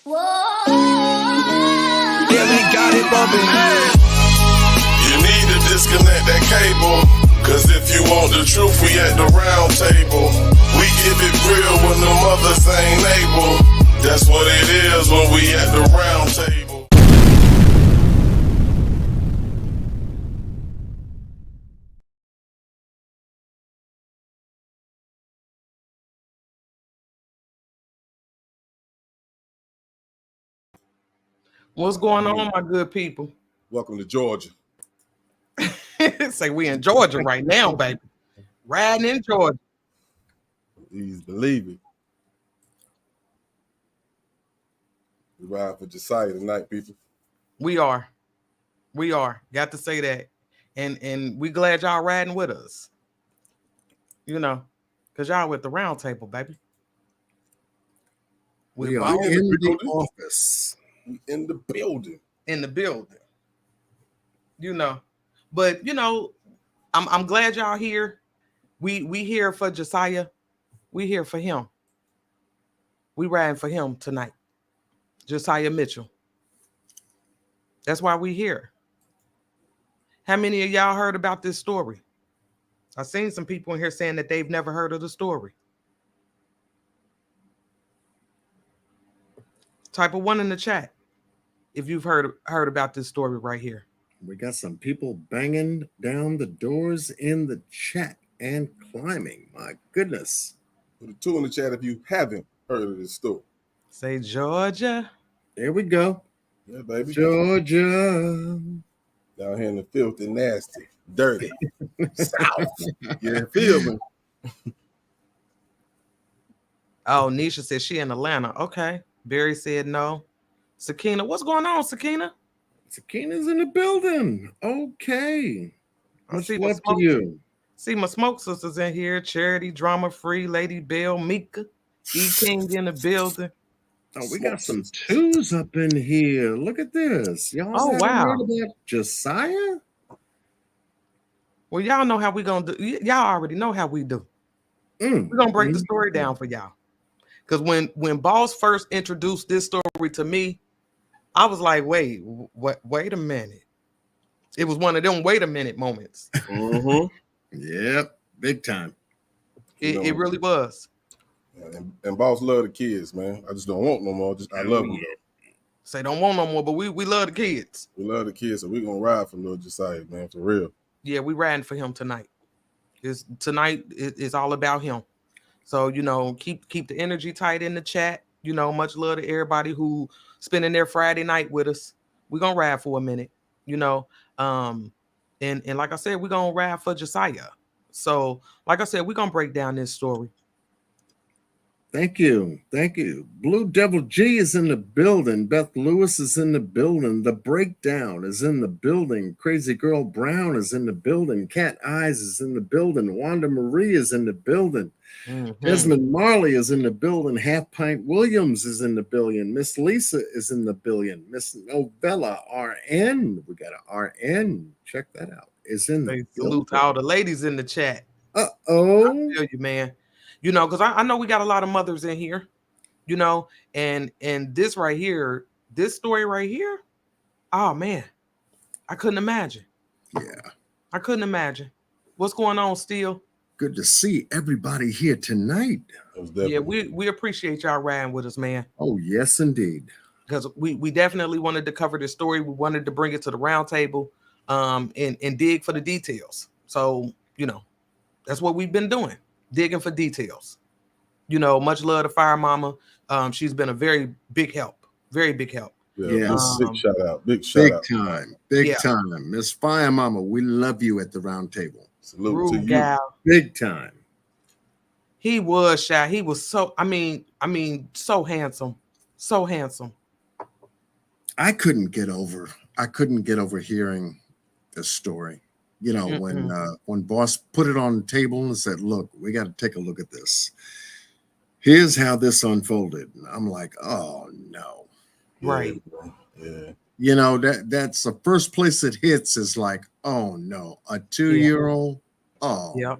Yeah, we got it bumping. You need to disconnect that cable, cause if you want the truth, we at the round table. We give it real when the mothers ain't able. That's what it is when we at the round table. What's going on, my good people? Welcome to Georgia. Say we in Georgia right now, baby. Riding in Georgia. Please believe it. We ride for Josiah tonight, people. We are. Got to say that. And we glad y'all riding with us. You know, because y'all with the round table, baby. We are in the office. We in the building. In the building. You know. But you know, I'm glad y'all here. We here for Josiah. We here for him. We riding for him tonight. Josiah Mitchell. That's why we here. How many of y'all heard about this story? I've seen some people in here saying that they've never heard of the story. Type of one in the chat if you've heard about this story right here. We got some people banging down the doors in the chat and climbing. My goodness. Put a 2 in the chat if you haven't heard of this story. Say Georgia. There we go. Yeah, baby. Georgia. Down here in the filthy, nasty, dirty South. Yeah, feel me. Oh, Nisha said she in Atlanta. Okay. Barry said no. Sakina, what's going on, Sakina? Sakina's in the building. Okay. I see What's up to you? See my smoke sisters in here. Charity, Drama Free, Lady Bell, Mika, E-King in the building. Oh, we got some twos up in here. Look at this. Y'all Oh, wow. heard about Josiah? Well, y'all know how we gonna do. Y'all already know how we do. We're gonna break the story down for y'all. Because when Boss first introduced this story to me, I was like, wait a minute. It was one of them wait a minute moments. Mm-hmm. Yep, big time. It really was. And Boss love the kids, man. I just don't want no more. I love them. Say don't want no more, but we love the kids. We love the kids, so we gonna ride for little Josiah, man, for real. Yeah, we riding for him tonight. Tonight is all about him. So, you know, keep the energy tight in the chat. You know, much love to everybody who spending their Friday night with us. We're gonna ride for a minute, you know. And like I said, we're gonna ride for Josiah. So, like I said, we're gonna break down this story. Thank you. Thank you. Blue Devil G is in the building. Beth Lewis is in the building. The Breakdown is in the building. Crazy Girl Brown is in the building. Cat Eyes is in the building. Wanda Marie is in the building. Mm-hmm. Desmond Marley is in the building. Half Pint Williams is in the building. Miss Lisa is in the building. Miss Novella RN, we got an RN. Check that out. Is in the salute to all the ladies in the chat. Uh-oh. I tell you, man. You know, because I know we got a lot of mothers in here, you know, and this right here, this story right here, oh man, I couldn't imagine. Yeah. I couldn't imagine. What's going on, Steele? Good to see everybody here tonight. Yeah, we appreciate y'all riding with us, man. Oh, yes, indeed. Because we definitely wanted to cover this story. We wanted to bring it to the round table and dig for the details. So, you know, that's what we've been doing. Digging for details. You know, much love to Fire Mama. She's been a very big help. Very big help. Yeah, big shout out. Big shout out. Big time. Miss Fire Mama, we love you at the round table. Salute to you. Gal. Big time. He was shy. He was so, I mean, so handsome. So handsome. I couldn't get over hearing this story. You know, when Boss put it on the table and said, look, we got to take a look at this. Here's how this unfolded. And I'm like, oh, no. Right. Yeah. You know, that's the first place it hits is like, oh, no. A 2-year-old. Oh. Yeah.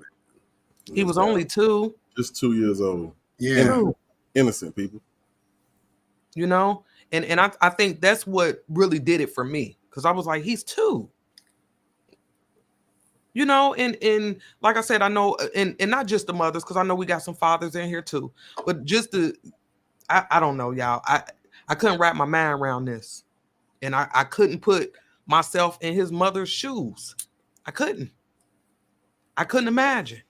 He was only 2. Just 2 years old. Yeah. Innocent people. You know, And I think that's what really did it for me, because I was like, he's 2. You know, and like I said, I know, and not just the mothers, because I know we got some fathers in here too, but just I don't know, y'all. I couldn't wrap my mind around this, and I couldn't put myself in his mother's shoes. I couldn't imagine.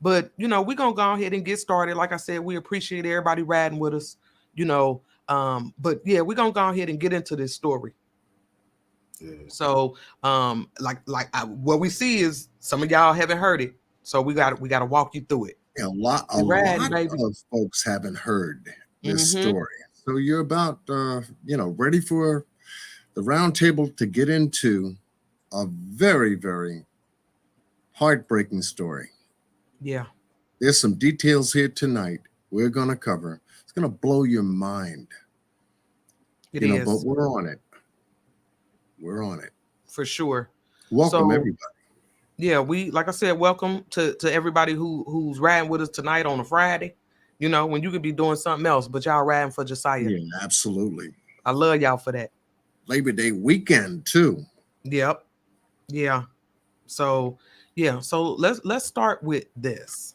But you know, we're gonna go ahead and get started. Like I said, we appreciate everybody riding with us. You know, but yeah, we're gonna go ahead and get into this story. Yeah. So, what we see is some of y'all haven't heard it, so we got to walk you through it. A lot of folks haven't heard this story, so you're about ready for the roundtable to get into a very, very heartbreaking story. Yeah, there's some details here tonight we're gonna cover. It's gonna blow your mind. It is, but we're on it. We're on it for sure. Welcome, everybody. Yeah, like I said, welcome to everybody who's riding with us tonight on a Friday. You know, when you could be doing something else, but y'all riding for Josiah. Yeah, absolutely. I love y'all for that. Labor Day weekend too. Yep. Yeah. So let's start with this.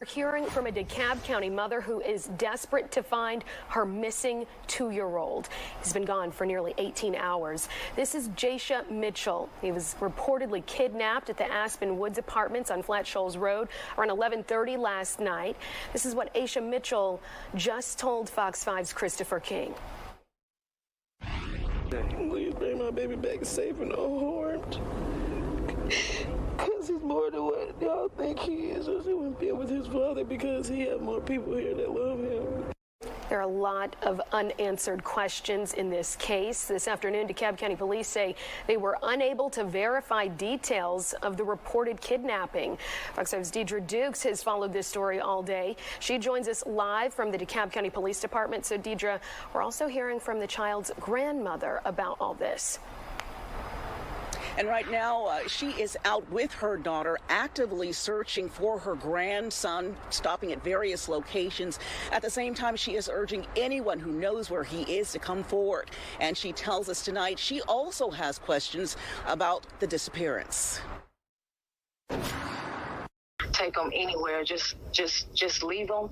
We're hearing from a DeKalb County mother who is desperate to find her missing 2-year-old. He's been gone for nearly 18 hours. This is 𝐉'𝐀𝐬𝐿 Mitchell. He was reportedly kidnapped at the Aspen Woods Apartments on Flat Shoals Road around 11:30 last night. This is what 𝐉'𝐀𝐬𝐿 Mitchell just told Fox 5's Christopher King. Please bring my baby back safe and unharmed. Because he's more than what y'all think he is. Or he wouldn't be with his father because he had more people here that love him. There are a lot of unanswered questions in this case. This afternoon, DeKalb County Police say they were unable to verify details of the reported kidnapping. Fox 5's Deidre Dukes has followed this story all day. She joins us live from the DeKalb County Police Department. So, Deidre, we're also hearing from the child's grandmother about all this. And right now, she is out with her daughter, actively searching for her grandson, stopping at various locations. At the same time, she is urging anyone who knows where he is to come forward. And she tells us tonight she also has questions about the disappearance. Take him anywhere, just leave him.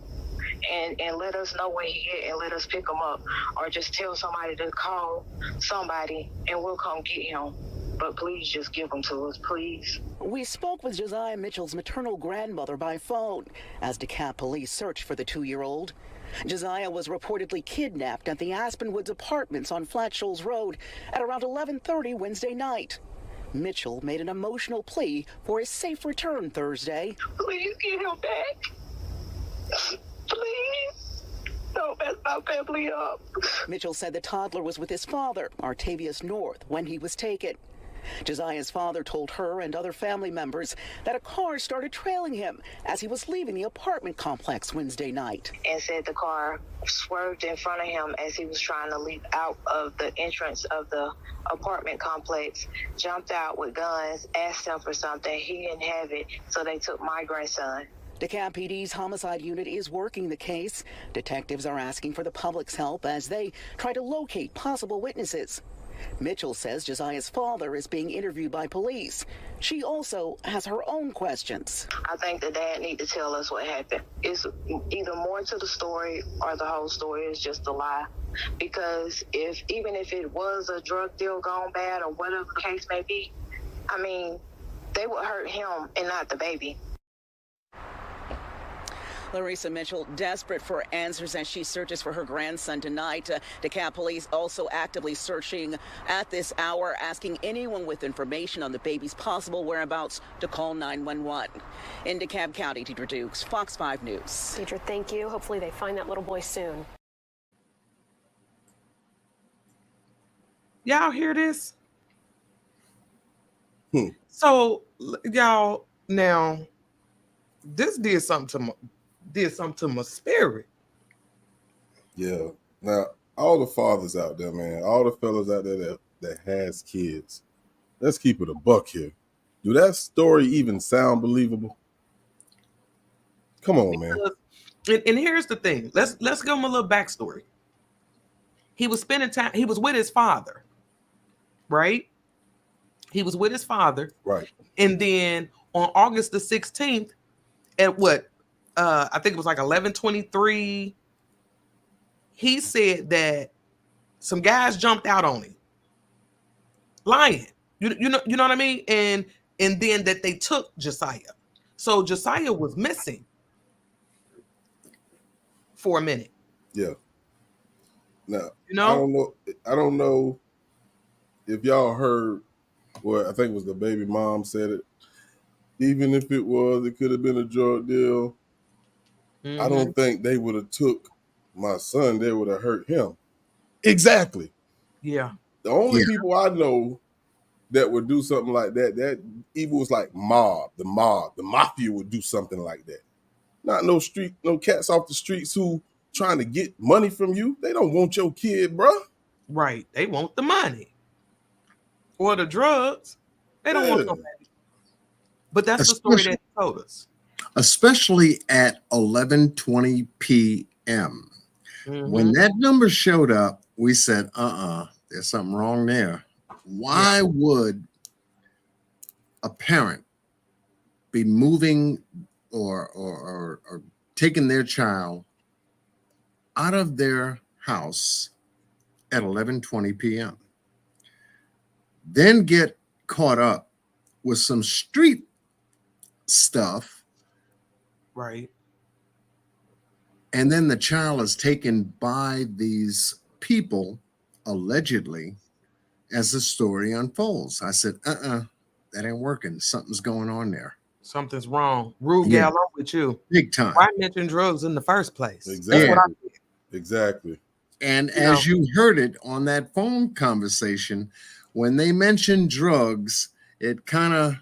And let us know where he is and let us pick him up, or just tell somebody to call somebody and we'll come get him. But please just give them to us, please. We spoke with Josiah Mitchell's maternal grandmother by phone as DeKalb police searched for the 2-year-old. Josiah was reportedly kidnapped at the Aspen Woods Apartments on Flat Shoals Road at around 11:30 Wednesday night. Mitchell made an emotional plea for his safe return Thursday. Please get him back. Please. Don't mess my family up. Mitchell said the toddler was with his father, 𝐷 North, when he was taken. Josiah's father told her and other family members that a car started trailing him as he was leaving the apartment complex Wednesday night. And said the car swerved in front of him as he was trying to leap out of the entrance of the apartment complex, jumped out with guns, asked him for something. He didn't have it, so they took my grandson. DeKalb PD's homicide unit is working the case. Detectives are asking for the public's help as they try to locate possible witnesses. Mitchell says Josiah's father is being interviewed by police. She also has her own questions. I think the dad need to tell us what happened. It's either more to the story or the whole story is just a lie. Because even if it was a drug deal gone bad or whatever the case may be, I mean, they would hurt him and not the baby. Larissa Mitchell desperate for answers as she searches for her grandson tonight. DeKalb police also actively searching at this hour, asking anyone with information on the baby's possible whereabouts to call 911. In DeKalb County, Deidre Dukes, Fox 5 News. Deidre, thank you. Hopefully they find that little boy soon. Y'all hear this? So, y'all, now, this did something to my spirit. Yeah. Now, all the fathers out there, man, all the fellas out there that has kids, let's keep it a buck here. Do that story even sound believable? Come on, man. And here's the thing. Let's give them a little backstory. He was spending time. He was with his father, right? He was with his father, Right. and then on August the 16th, at what I think it was like 11:23, he said that some guys jumped out on him, lying. You know what I mean? And then that they took Josiah. So Josiah was missing for a minute. Yeah. Now, You know? I don't know if y'all heard what I think it was the baby mom said it. Even if it could have been a drug deal. I don't think they would have took my son. They would have hurt him. Exactly. Yeah. The only people I know that would do something like that even was like the mafia would do something like that. Not no cats off the streets who trying to get money from you. They don't want your kid, bruh. Right. They want the money or the drugs. They don't want nobody. But that's the story that he told us. Especially at 11:20 p.m. When that number showed up, we said, there's something wrong there. Why would a parent be moving or taking their child out of their house at 11:20 p.m. then get caught up with some street stuff, right? And then the child is taken by these people allegedly as the story unfolds. I said, that ain't working. Something's going on there. Something's wrong. Rude gal, I'm with you. Big time. Why mention drugs in the first place? Exactly. That's what I did. Exactly. And as you heard it on that phone conversation, when they mentioned drugs, it kind of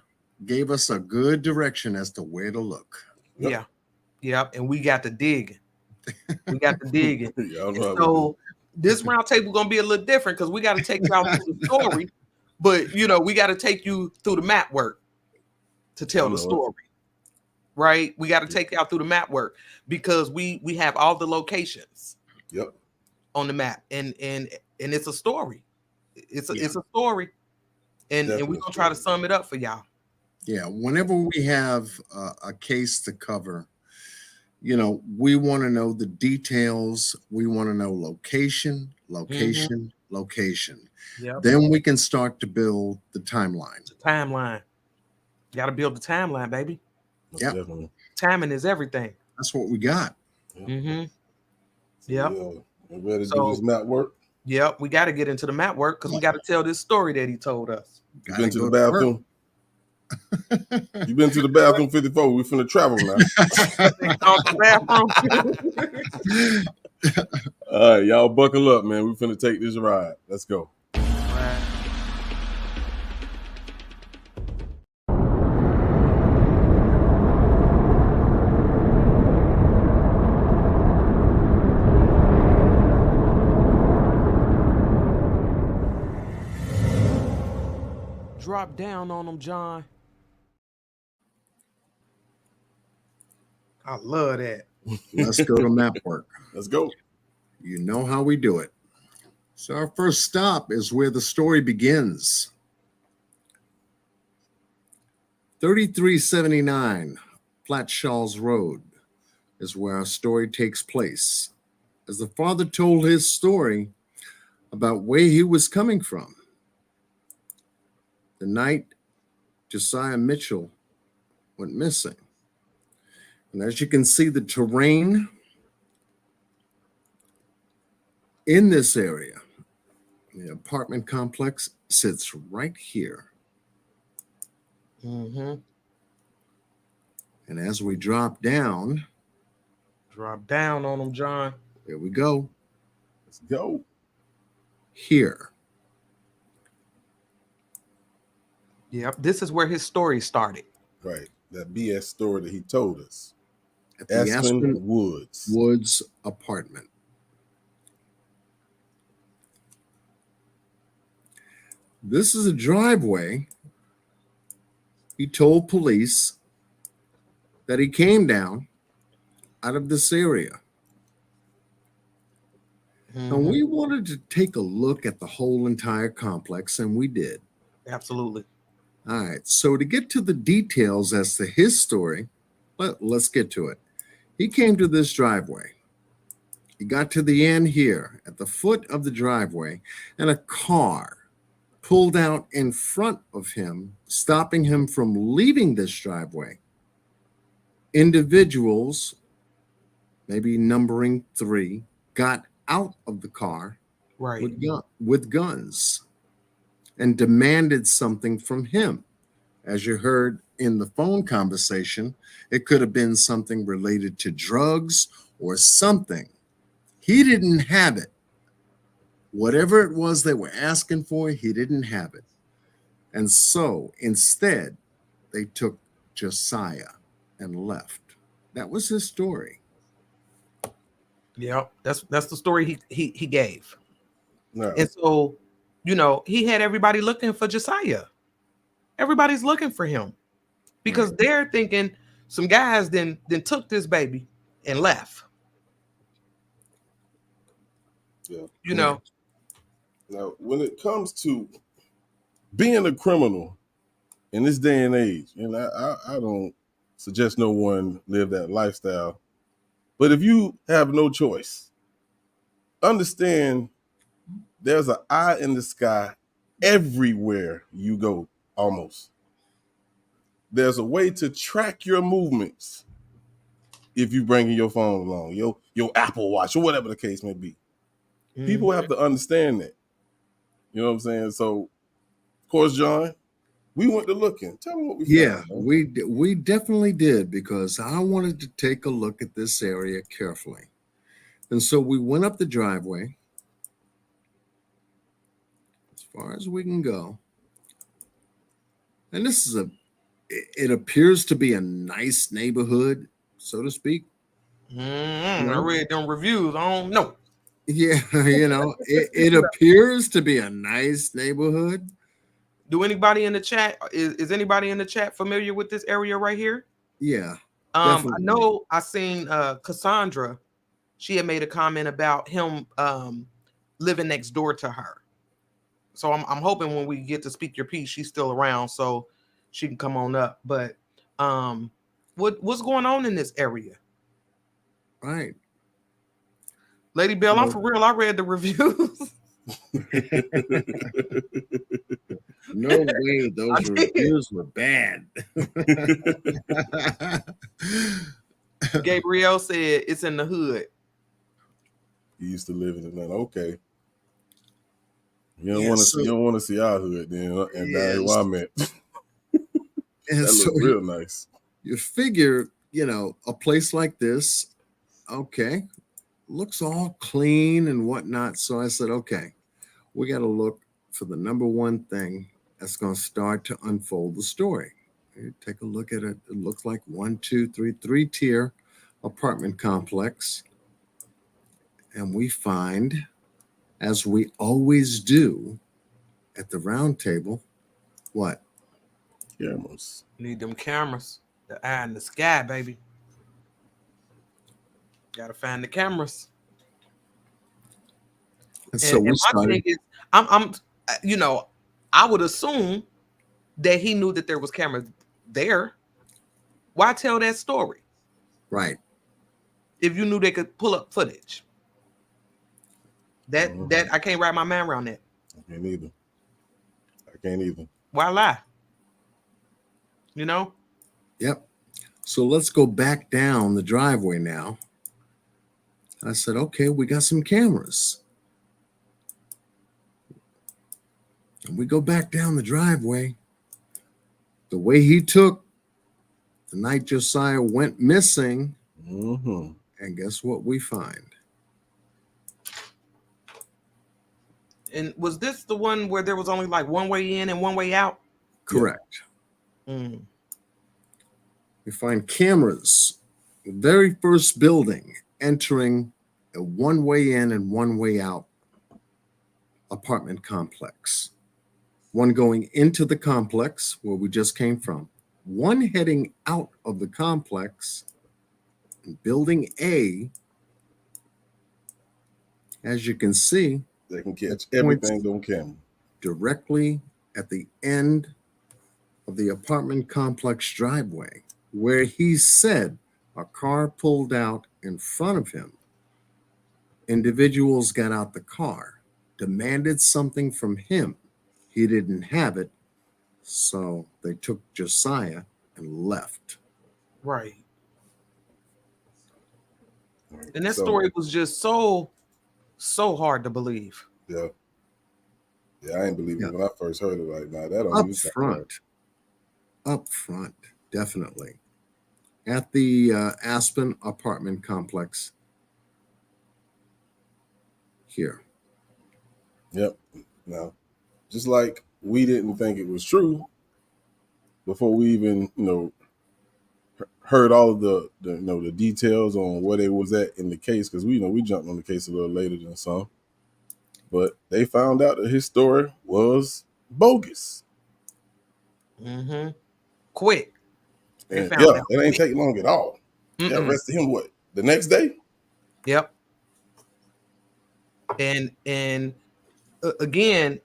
gave us a good direction as to where to look. Yeah. Yep. And we got to digging. We got to digging. So this round table gonna be a little different because we got to take you out through the story, but we got to take you through the map work to tell the story. Right? We got to take you out through the map work because we have all the locations. Yep. On the map, and it's a story. It's a story, and we're gonna try to sum it up for y'all. Yeah, whenever we have a case to cover, we want to know the details. We want to know location. Yep. Then we can start to build the timeline. You got to build the timeline, baby. Yeah. Timing is everything. That's what we got. Yep. We ready to do this map work? Yep, we got to get into the map work because we got to tell this story that he told us. You been to the bathroom? You been to the bathroom 54? We finna travel now. All right, y'all buckle up, man. We finna take this ride. Let's go. Drop down on them, John. I love that. Let's go to map work. Let's go. You know how we do it. So our first stop is where the story begins. 3379 Flat Shawls Road is where our story takes place, as the father told his story about where he was coming from. The night Josiah Mitchell went missing. And as you can see, the terrain in this area, the apartment complex sits right here. And as we drop down on them, John. There we go. Let's go. Here. Yep, this is where his story started. Right, that BS story that he told us. At the Aspen Woods apartment. This is a driveway. He told police that he came down out of this area. And we wanted to take a look at the whole entire complex, and we did. Absolutely. All right. So to get to the details as to his story, let's get to it. He came to this driveway. He got to the end here at the foot of the driveway, and a car pulled out in front of him, stopping him from leaving this driveway. Individuals, maybe numbering 3, got out of the car with guns and demanded something from him. As you heard in the phone conversation, it could have been something related to drugs or something. He didn't have it. Whatever it was they were asking for, he didn't have it. And so instead, they took Josiah and left. That was his story. Yeah, that's the story he gave. No. And so, you know, he had everybody looking for Josiah. Everybody's looking for him because they're thinking some guys then took this baby and left. Yeah. You know. Now, when it comes to being a criminal in this day and age, and I don't suggest no one live that lifestyle, but if you have no choice, understand there's an eye in the sky everywhere you go, almost. There's a way to track your movements if you bringing your phone along, your Apple Watch, or whatever the case may be. People have to understand that. You know what I'm saying? So, of course, John, we went to looking. Tell me what we found. Yeah, we definitely did, because I wanted to take a look at this area carefully. And so we went up the driveway as far as we can go. And this is it appears to be a nice neighborhood, so to speak. I read them reviews. I don't know. Yeah, you know, it appears to be a nice neighborhood. Do anybody in the chat, is anybody in the chat familiar with this area right here? Yeah. I know I seen Cassandra. She had made a comment about him living next door to her. So I'm hoping when we get to speak your piece, she's still around so she can come on up. But what's going on in this area? Right. Lady Bell, I'm for real. I read the reviews. No way those reviews were bad. Gabriel said it's in the hood. He used to live in Atlanta. Okay. You don't want to see our hood then, and that's where I'm at. And that looks real nice. You figure, you know, a place like this, okay, looks all clean and whatnot. So I said, okay, we got to look for the number one thing that's going to start to unfold the story. Take a look at it. It looks like 1, 2, 3, 3-tier apartment complex. And we find, as we always do at the round table, what? Cameras. Need them cameras. The eye in the sky, baby. Gotta find the cameras. And so we started. I'm you know, I would assume that he knew that there was cameras there. Why tell that story? Right. If you knew they could pull up footage. That I can't wrap my mind around that. I can't either. Why lie? You know? Yep. So let's go back down the driveway now. I said, okay, we got some cameras. And we go back down the driveway. The way he took the night Josiah went missing. And guess what we find? And was this the one where there was only like one way in and one way out? Correct. Yeah. We find cameras, the very first building, entering a one way in and one way out apartment complex. One going into the complex where we just came from, one heading out of the complex. Building A As you can see, They can catch it points everything on camera. directly at the end of the apartment complex driveway, where he said a car pulled out in front of him. Individuals got out the car, demanded something from him. He didn't have it, so they took Josiah and left. Right. And that So, story was just so hard to believe. Yeah. Yeah, I ain't believe it when I first heard it. Like, nah, that don't Up even sound front. Up front, definitely. At the Aspen apartment complex here. Yep. Now, just like we didn't think it was true before we even, heard all of the details on where they was at in the case, because we jumped on the case a little later than some. But they found out that his story was bogus. Mm-hmm. Quick. And it ain't take long at all. They arrested him the next day? Yep. And again,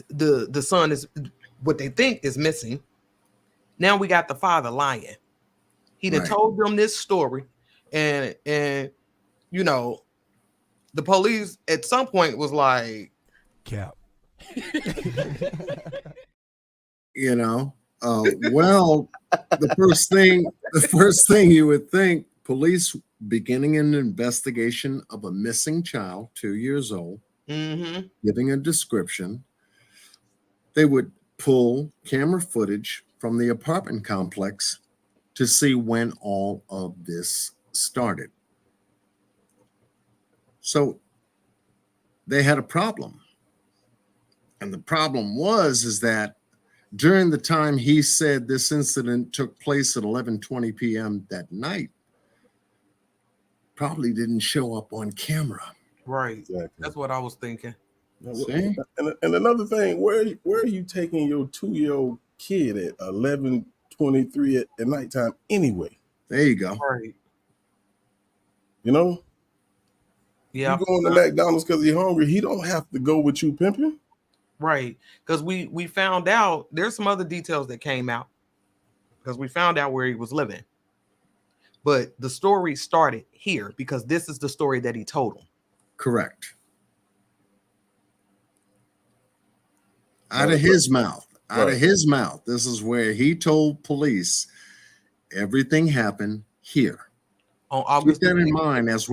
the son is what they think is missing. Now we got the father lying. He done told them this story, and the police at some point was like, cap. Well, the first thing you would think, police beginning an investigation of a missing child, 2 years old, giving a description. They would pull camera footage from the apartment complex to see when all of this started. So they had a problem. And the problem is that during the time he said this incident took place at 11:20 p.m. that night, probably didn't show up on camera. Right. Exactly. That's what I was thinking. See? And another thing, where are you taking your 2-year-old kid at 11:23 at nighttime anyway? There you go. Right. Yeah. You going to McDonald's because you're hungry. He don't have to go with you pimping. Right. Because we found out there's some other details that came out because we found out where he was living. But the story started here because this is the story that he told him. Correct. Out of his mouth. This is where he told police everything happened here. On August. Keep that in mind as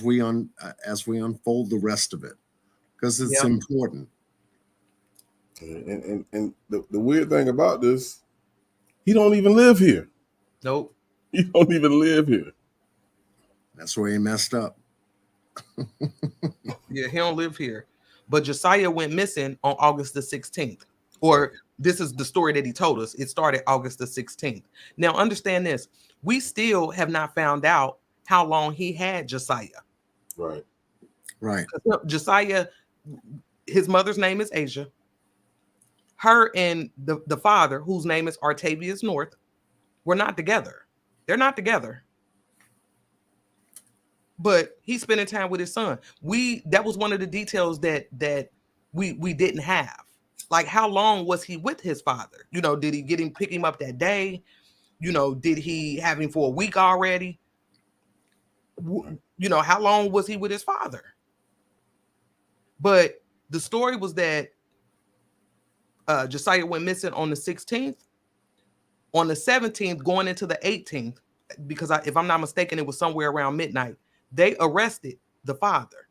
we unfold the rest of it, because it's important. And the weird thing about this, he don't even live here. Nope. He don't even live here. That's where he messed up. Yeah, he don't live here. But Josiah went missing on August the 16th. Or this is the story that he told us. It started August the 16th. Now, understand this. We still have not found out how long he had Josiah. Right. Right. Josiah, his mother's name is Asia. Her and the father, whose name is Artavius North, were not together. They're not together. But he's spending time with his son. That was one of the details that we didn't have. Like, how long was he with his father? Did he pick him up that day? Did he have him for a week already? How long was he with his father? But the story was that Josiah went missing on the 16th. On the 17th, going into the 18th, because if I'm not mistaken, it was somewhere around midnight, they arrested the father.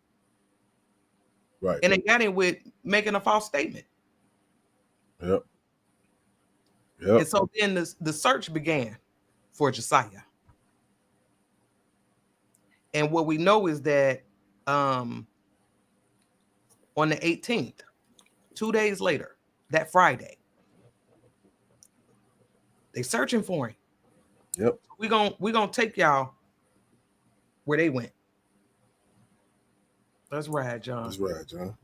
Right. And they got him with making a false statement. Yep. And so then the search began for Josiah. And what we know is that on the 18th, 2 days later, that Friday, they searching for him. Yep. We're gonna take y'all where they went. Let's ride, John. Let's ride, John.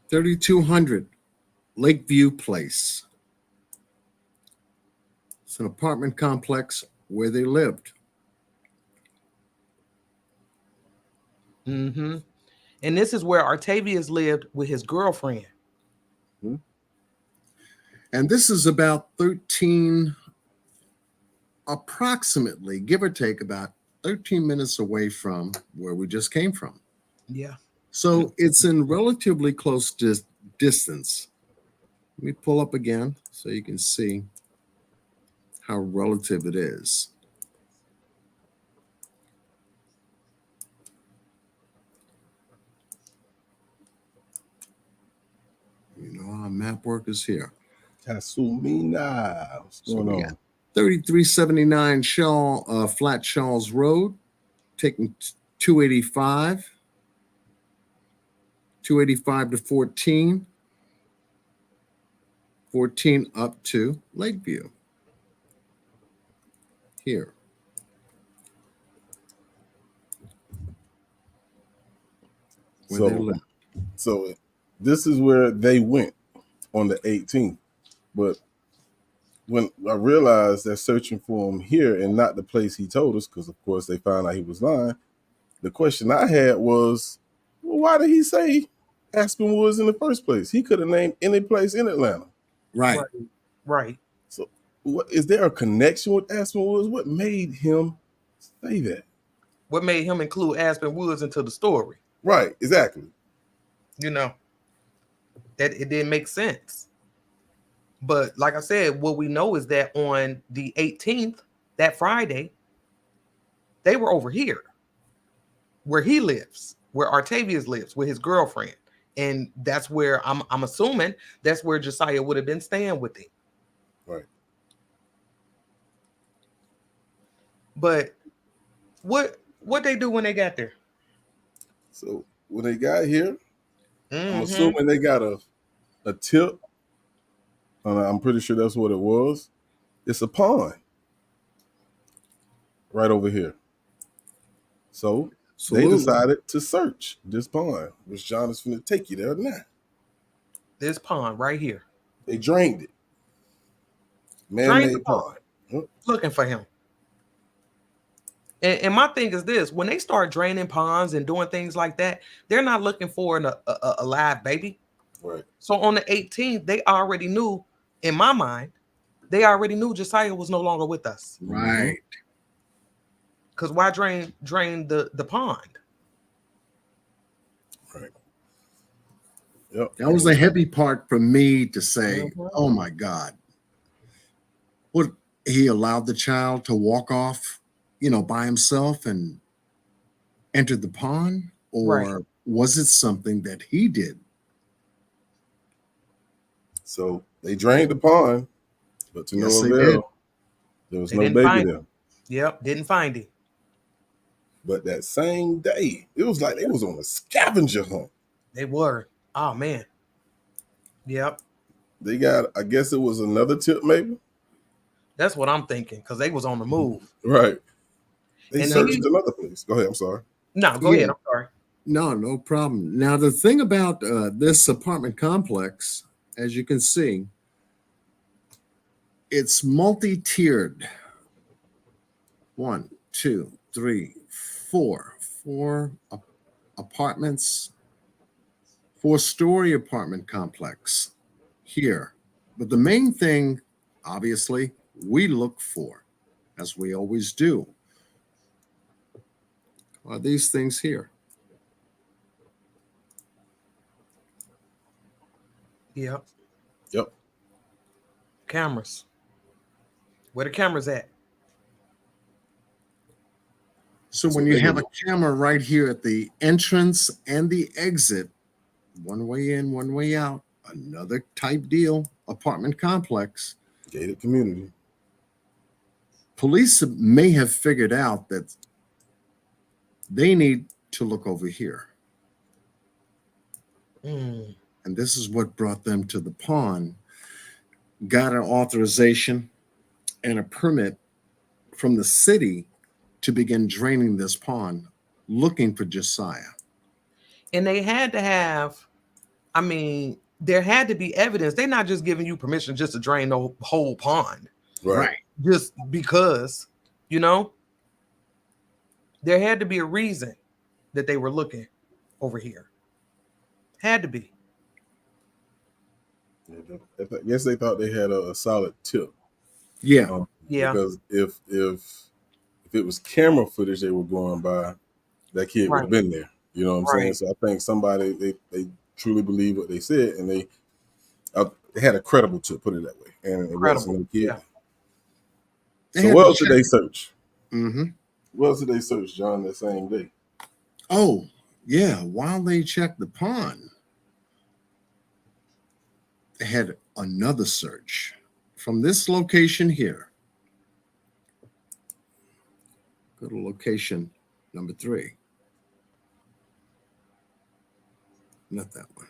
$3,200 Lakeview Place. It's an apartment complex where they lived. Mm-hmm. And this is where Artavius lived with his girlfriend. Mm-hmm. And this is about 13, approximately, give or take, about 13 minutes away from where we just came from. Yeah. So it's in relatively close distance. Let me pull up again so you can see how relative it is. You know, our map work is here. Tasumina. What's going on? 3379 Flat Shawls Road, taking 285 to 14, 14 up to Lakeview. Here. So this is where they went on the 18th. But when I realized they're searching for him here and not the place he told us, because of course they found out he was lying, the question I had was, well, why did he say Aspen Woods in the first place? He could have named any place in Atlanta. Right. So is there a connection with Aspen Woods? What made him say that? What made him include Aspen Woods into the story? Right, exactly. You know, that it didn't make sense. But like I said, what we know is that on the 18th, that Friday, they were over here where he lives, where Artavius lives with his girlfriend. And that's where I'm assuming that's where Josiah would have been staying with him. Right. But what they do when they got there? So when they got here, Mm-hmm. I'm assuming they got a tip. I'm pretty sure that's what it was. It's a pond right over here. So they decided to search this pond, which John is going to take you there now. This pond right here. They drained it. Man-made pond. Looking for him. And my thing is this: when they start draining ponds and doing things like that, they're not looking for a live baby. Right. So on the 18th, they already knew, in my mind, they already knew Josiah was no longer with us. Right. Because why drain the pond? Right. Yep. That was the heavy part for me to say, oh my God. What, he allowed the child to walk off, by himself and enter the pond? Or was it something that he did? So they drained the pond, but to no avail. There was no baby there. Yep, didn't find him. But that same day, it was like they was on a scavenger hunt. They were. Oh, man. Yep. They got, I guess it was another tip, maybe? That's what I'm thinking, because they was on the move. Right. They searched another place. Go ahead, I'm sorry. No, go ahead, I'm sorry. No problem. Now, the thing about this apartment complex, as you can see, it's multi-tiered. 1, 2, 3, 4. 4 apartments, 4-story apartment complex here. But the main thing, obviously, we look for, as we always do, are these things here. Yep. Yep. Cameras. Where the cameras at? So when you have a camera right here at the entrance and the exit, one way in, one way out, another type deal, apartment complex. Gated community. Police may have figured out that they need to look over here. And this is what brought them to the pond. Got an authorization and a permit from the city to begin draining this pond, looking for Josiah. And they had to have, there had to be evidence. They're not just giving you permission just to drain the whole pond. Right. just because, you know, there had to be a reason that they were looking over here. Had to be. I guess they thought they had a solid tip. Yeah. Yeah. Because if it was camera footage they were going by, that kid would have been there. You know what I'm saying? So I think somebody they truly believe what they said, and they had a credible tip, put it that way, and it wasn't a kid. Yeah. So what else did they search? Mm-hmm. What else did they search, John, that same day? Oh, yeah. While they checked the pond, they had another search from this location here. Go to location number 3. Not that one.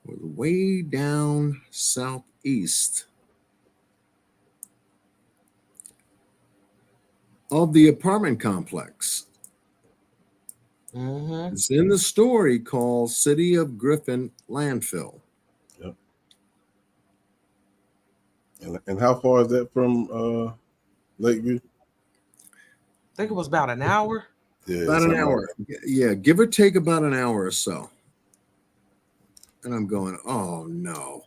We're way down southeast of the apartment complex. Mm-hmm. It's in the story called City of Griffin Landfill. Yep. And how far is that from Lakeview? I think it was about an hour. Yeah, about an hour. Yeah, give or take about an hour or so. And I'm going, oh no.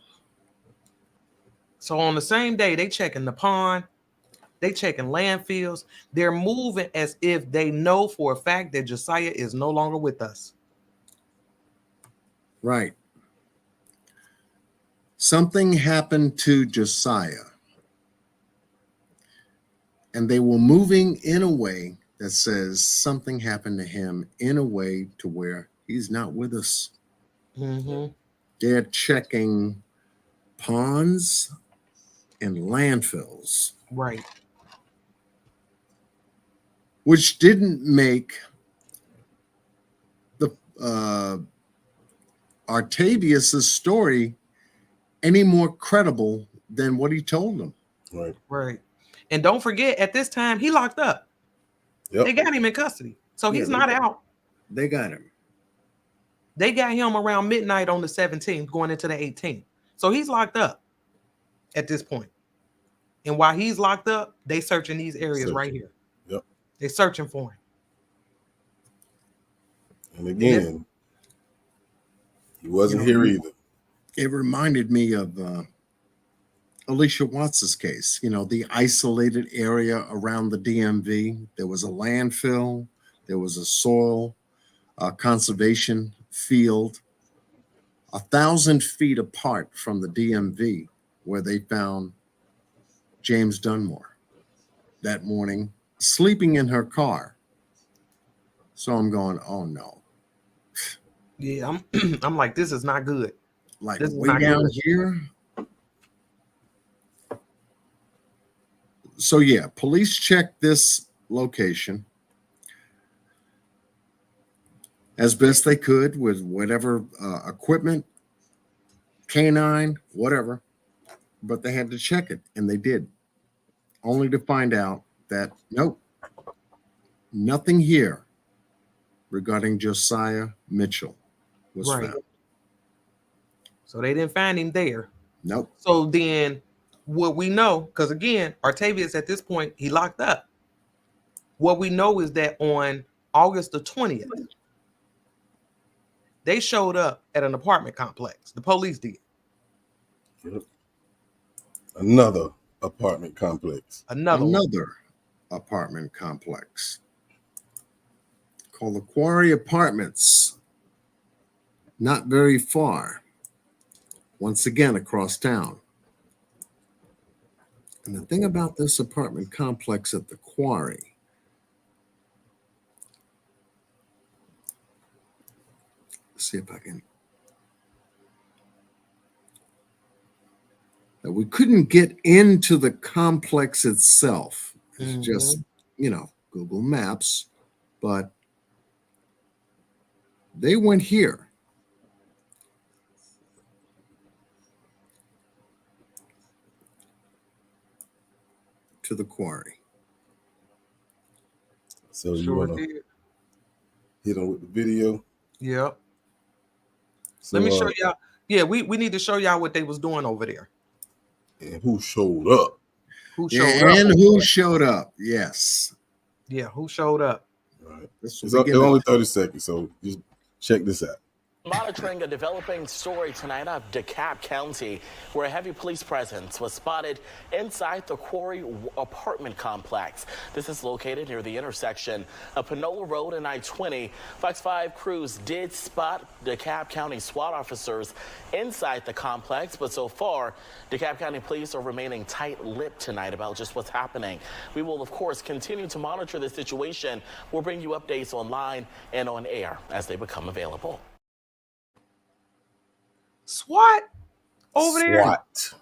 So on the same day, they checking the pond, they checking landfills. They're moving as if they know for a fact that Josiah is no longer with us. Right. Something happened to Josiah. And they were moving in a way that says something happened to him in a way to where he's not with us. Mm-hmm. They're checking ponds and landfills. Right. Which didn't make the Artavius's story any more credible than what he told them. Right. Right. And don't forget, at this time, he locked up. Yep. They got him in custody. So he's not out. They got him. They got him around midnight on the 17th, going into the 18th. So he's locked up at this point. And while he's locked up, they searching these areas right here. Yep. They're searching for him. And again, he wasn't here either. It reminded me of Alicia Watts's case. You know, the isolated area around the DMV. There was a landfill. There was a soil conservation field 1,000 feet apart from the DMV, where they found James Dunmore that morning, sleeping in her car. So I'm going, oh no. Yeah, I'm like, this is not good. Like this way down here. So yeah, police checked this location as best they could with whatever equipment, canine, whatever, but they had to check it, and they did, only to find out that nope, nothing here regarding Josiah Mitchell was found. So they didn't find him there. Nope. So then what we know, because again, Artavius at this point, he locked up. What we know is that on August the 20th, they showed up at an apartment complex. The police did. Yep. Another apartment complex. Another apartment complex called the Quarry Apartments. Not very far. Once again, across town. And the thing about this apartment complex at the Quarry, let's see if I can. Now, we couldn't get into the complex itself. It's just, you know, Google Maps, but they went here. To the Quarry. So you want to hit on with the video? Yep. So, let me show y'all. Yeah, we need to show y'all what they was doing over there. and who showed up. Who showed up? And who showed up? Yes. Yeah, who showed up? Right. This It's will begin only 30 seconds, so just check this out. Monitoring a developing story tonight of DeKalb County, where a heavy police presence was spotted inside the Quarry apartment complex. This is located near the intersection of Panola Road and I-20. Fox 5 crews did spot DeKalb County SWAT officers inside the complex, but so far, DeKalb County police are remaining tight-lipped tonight about just what's happening. We will, of course, continue to monitor the situation. We'll bring you updates online and on air as they become available. SWAT over there. SWAT.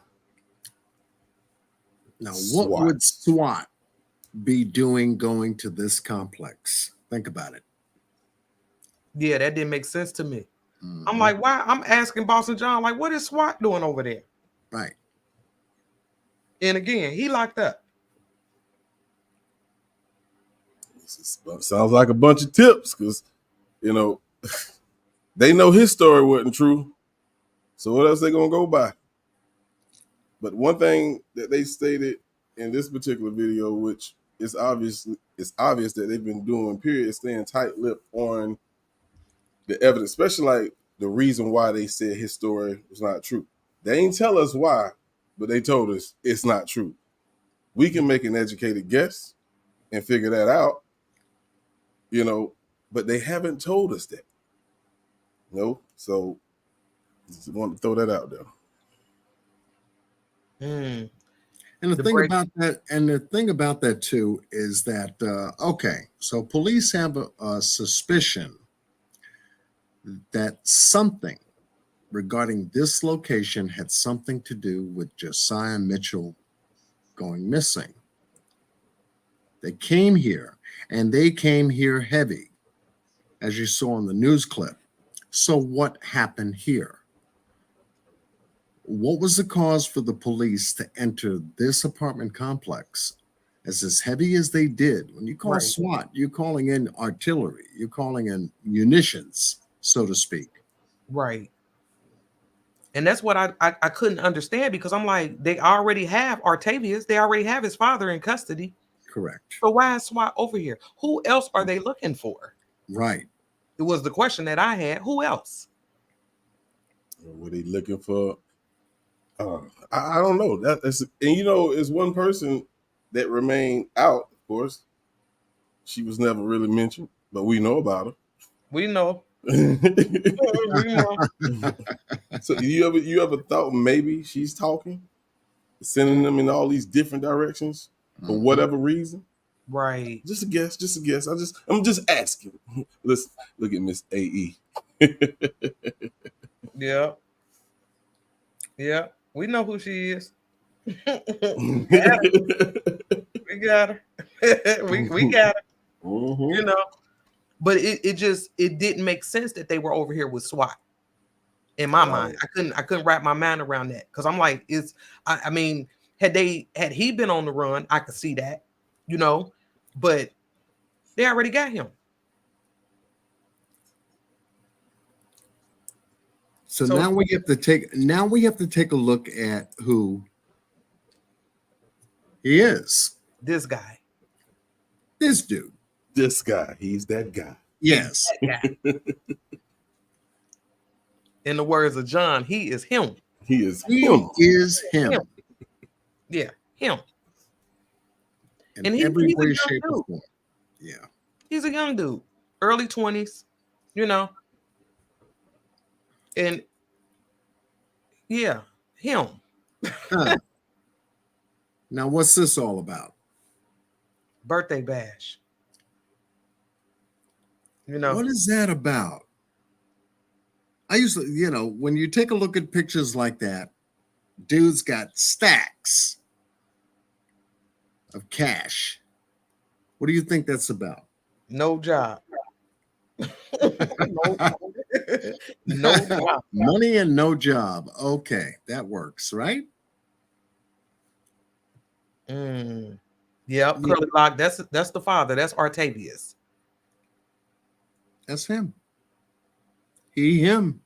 Now, what SWAT. would SWAT be doing going to this complex? Think about it. Yeah, that didn't make sense to me. Mhm. I'm like, why? I'm asking Boston John, like, what is SWAT doing over there? Right. And again, he locked up. Sounds like a bunch of tips because, you know, they know his story wasn't true. So what else they gonna go by? But one thing that they stated in this particular video, which is obvious that they've been doing, period, is staying tight-lipped on the evidence, especially like the reason why they said his story was not true. They ain't tell us why, but they told us it's not true. We can make an educated guess and figure that out, you know, but they haven't told us that. No, so just want to throw that out there. And the thing about that too is that okay, so police have a suspicion that something regarding this location had something to do with Josiah Mitchell going missing. They came here, and they came here heavy, as you saw in the news clip. So what happened here? What was the cause for the police to enter this apartment complex as heavy as they did? When you call SWAT, you're calling in artillery, you're calling in munitions, so to speak. Right. And that's what I couldn't understand, because I'm like, they already have Artavius. They already have his father in custody. Correct. So why is SWAT over here? Who else are they looking for? Right. It was the question that I had. Who else? Were they looking for? I don't know. That's, and you know, it's one person that remained out. Of course, she was never really mentioned, but we know about her. We know. So you ever thought maybe she's talking, sending them in all these different directions for whatever reason? Right. Just a guess. Just a guess. I'm just asking. Let's look at Miss AE. Yeah. Yeah. We know who she is. We got her. we got her. You know. But it didn't make sense that they were over here with SWAT. In my mind, I couldn't wrap my mind around that, because I'm like, I mean, had he been on the run, I could see that, you know, but they already got him. So now we have to take a look at who he is. This guy. This dude. This guy. He's that guy. Yes. That guy. In the words of John, he is him. He is him. Yeah, him. In every way, shape, or form. Yeah. He's a young dude, early 20s, you know. And yeah, him. Now, what's this all about? Birthday bash. You know, what is that about? I usually, you know, when you take a look at pictures like that, dude's got stacks of cash. What do you think that's about? No job. No job. Money and no job. Okay, that works, right? Yeah, Curly Lock. That's the father. That's Artavius. That's him. Him.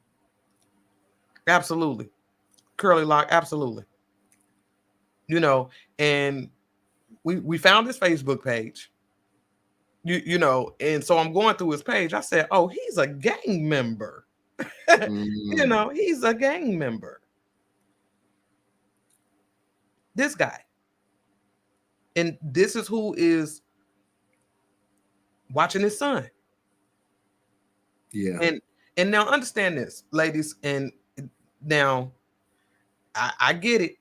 Absolutely. Curly Lock, absolutely. you know, and we found his Facebook page. You know, and so I'm going through his page. I said, "Oh, he's a gang member." You know, he's a gang member. This guy. And this is who is watching his son. Yeah. And now understand this, ladies. And now I get it.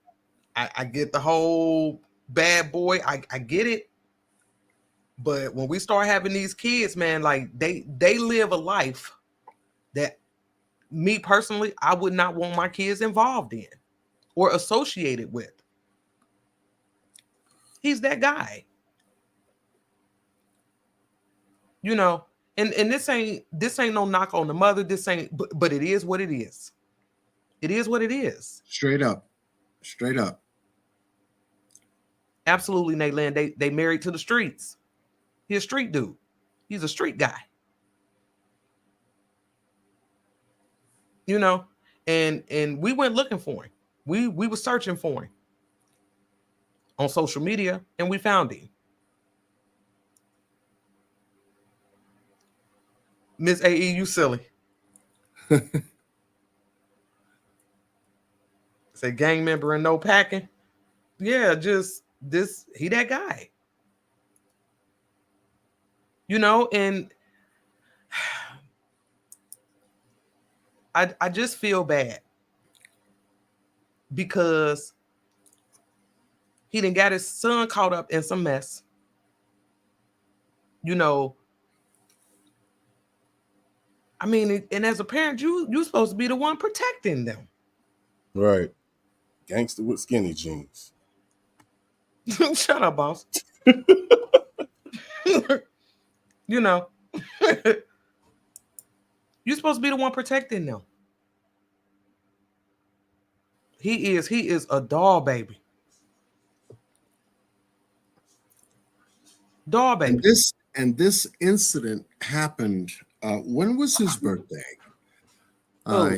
I get the whole bad boy. I get it. But when we start having these kids, man, like they live a life that me personally, I would not want my kids involved in or associated with. He's that guy. You know, and this ain't no knock on the mother. This ain't, but it is what it is. It is what it is. Straight up. Straight up. Absolutely, Nayland. They married to the streets. He's a street dude. He's a street guy. You know, and we went looking for him. We were searching for him on social media, and we found him. Miss AE, you silly. Say gang member and no packing. Yeah, just this, he that guy. You know, and I just feel bad because he done got his son caught up in some mess. You know, I mean, and as a parent, you're supposed to be the one protecting them. Right. Gangster with skinny jeans. Shut up, boss. You know, you're supposed to be the one protecting them. He is a doll baby. Doll baby. And this incident happened. When was his birthday?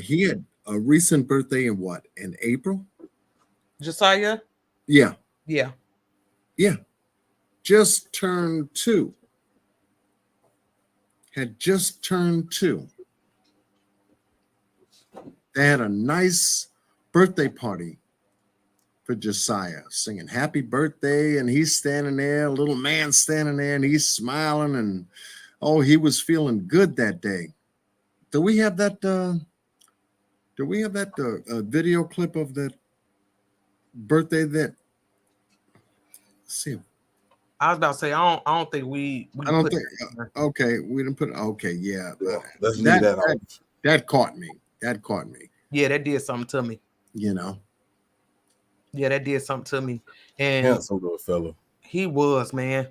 He had a recent birthday in what? In April? Josiah? Yeah. Yeah. Yeah. Just turned 2. Had just turned 2. They had a nice birthday party for Josiah, singing happy birthday, and he's standing there, a little man standing there, and he's smiling, and oh, he was feeling good that day. Do we have that video clip of that birthday that, let's see. I was about to say, I don't think we I don't think okay, we didn't put okay, yeah. Let's leave that off. That caught me. That caught me. Yeah, that did something to me. You know. Yeah, that did something to me. And handsome little fella. He was, man.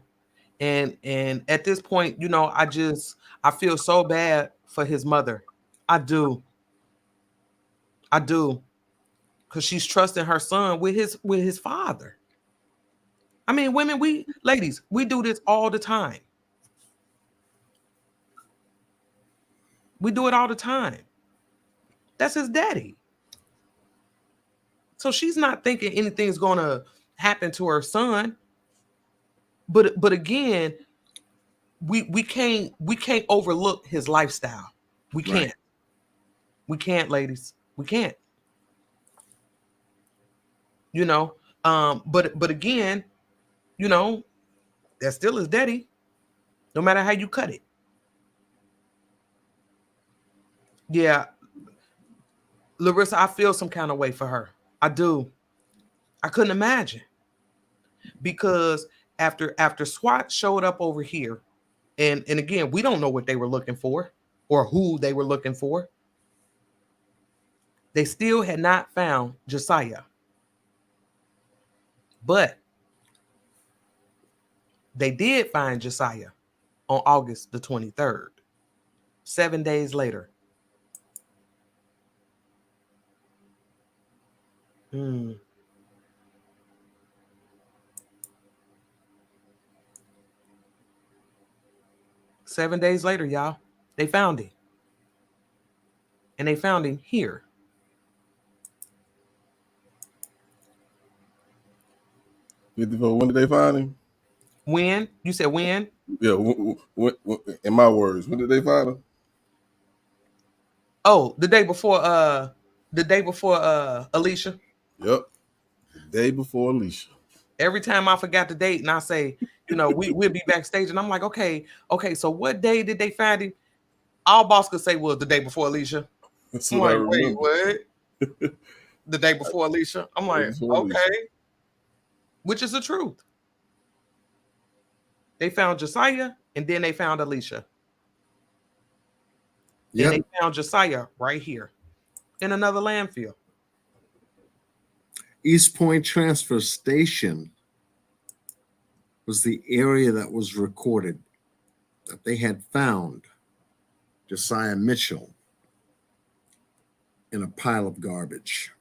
And at this point, you know, I feel so bad for his mother. I do. Because she's trusting her son with his father. I mean, ladies, we do this all the time. We do it all the time. That's his daddy. So she's not thinking anything's going to happen to her son. But again, we can't overlook his lifestyle. We can't. Right. We can't, ladies. We can't. You know, but again, you know, that's still his daddy, no matter how you cut it. Yeah. Larissa, I feel some kind of way for her. I do. I couldn't imagine. Because after SWAT showed up over here, and again, we don't know what they were looking for or who they were looking for. They still had not found Josiah. But they did find Josiah on August the 23rd, 7 days later. 7 days later, y'all, they found him. And they found him here. 54. When did they find him? When? You said when? Yeah. In my words, when did they find him? Oh, the day before Alicia. Yep. The day before Alicia. Every time I forgot the date and I say, we'll be backstage and I'm like, okay, so what day did they find him? All boss could say was the day before Alicia. That's I'm what I like, wait, remember. what? The day before Alicia? I'm like, okay. Which is the truth. They found Josiah and then they found Alicia. Yep. And they found Josiah right here in another landfill. East Point Transfer Station was the area that was recorded that they had found Josiah Mitchell in a pile of garbage.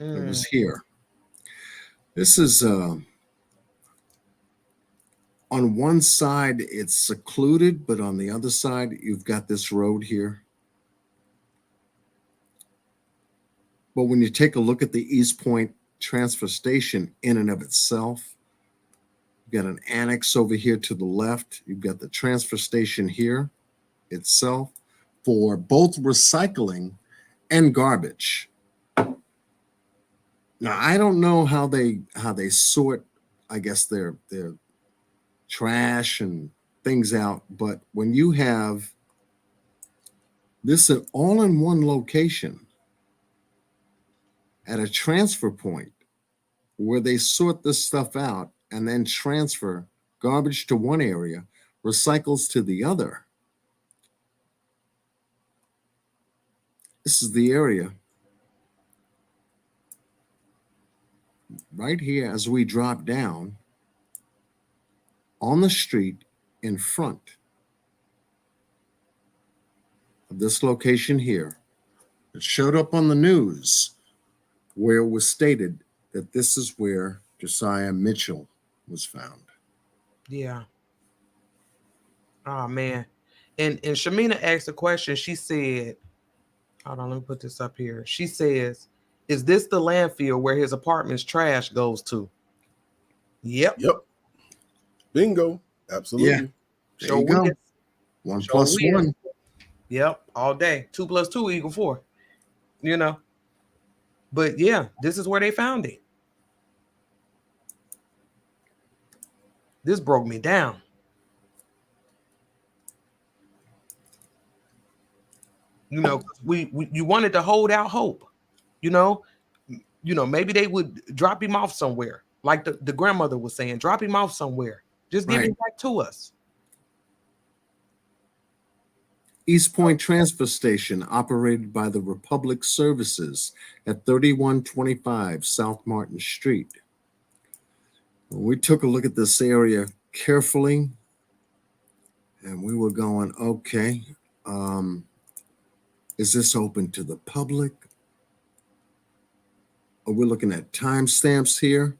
It was here. This is on one side it's secluded, but on the other side you've got this road here. But when you take a look at the East Point Transfer Station in and of itself, you've got an annex over here to the left. You've got the transfer station here itself for both recycling and garbage. Now, I don't know how they sort, I guess, their trash and things out, but when you have this all in one location at a transfer point where they sort this stuff out and then transfer garbage to one area, recycles to the other. This is the area right here as we drop down on the street in front of this location here. It showed up on the news where it was stated that this is where Josiah Mitchell was found. Yeah. Oh, man. And Shamina asked a question. She said, hold on, let me put this up here. She says, is this the landfill where his apartment's trash goes to? Yep. Bingo. Absolutely. Yeah. There you go. 1 plus 1. Yep. All day. 2 plus 2 equals 4. But yeah, this is where they found it. This broke me down. You wanted to hold out hope. Maybe they would drop him off somewhere, like the grandmother was saying. Drop him off somewhere. Just give him back to us. East Point Transfer Station, operated by the Republic Services at 3125 South Martin Street. We took a look at this area carefully, and we were going, okay, is this open to the public? We're looking at timestamps here.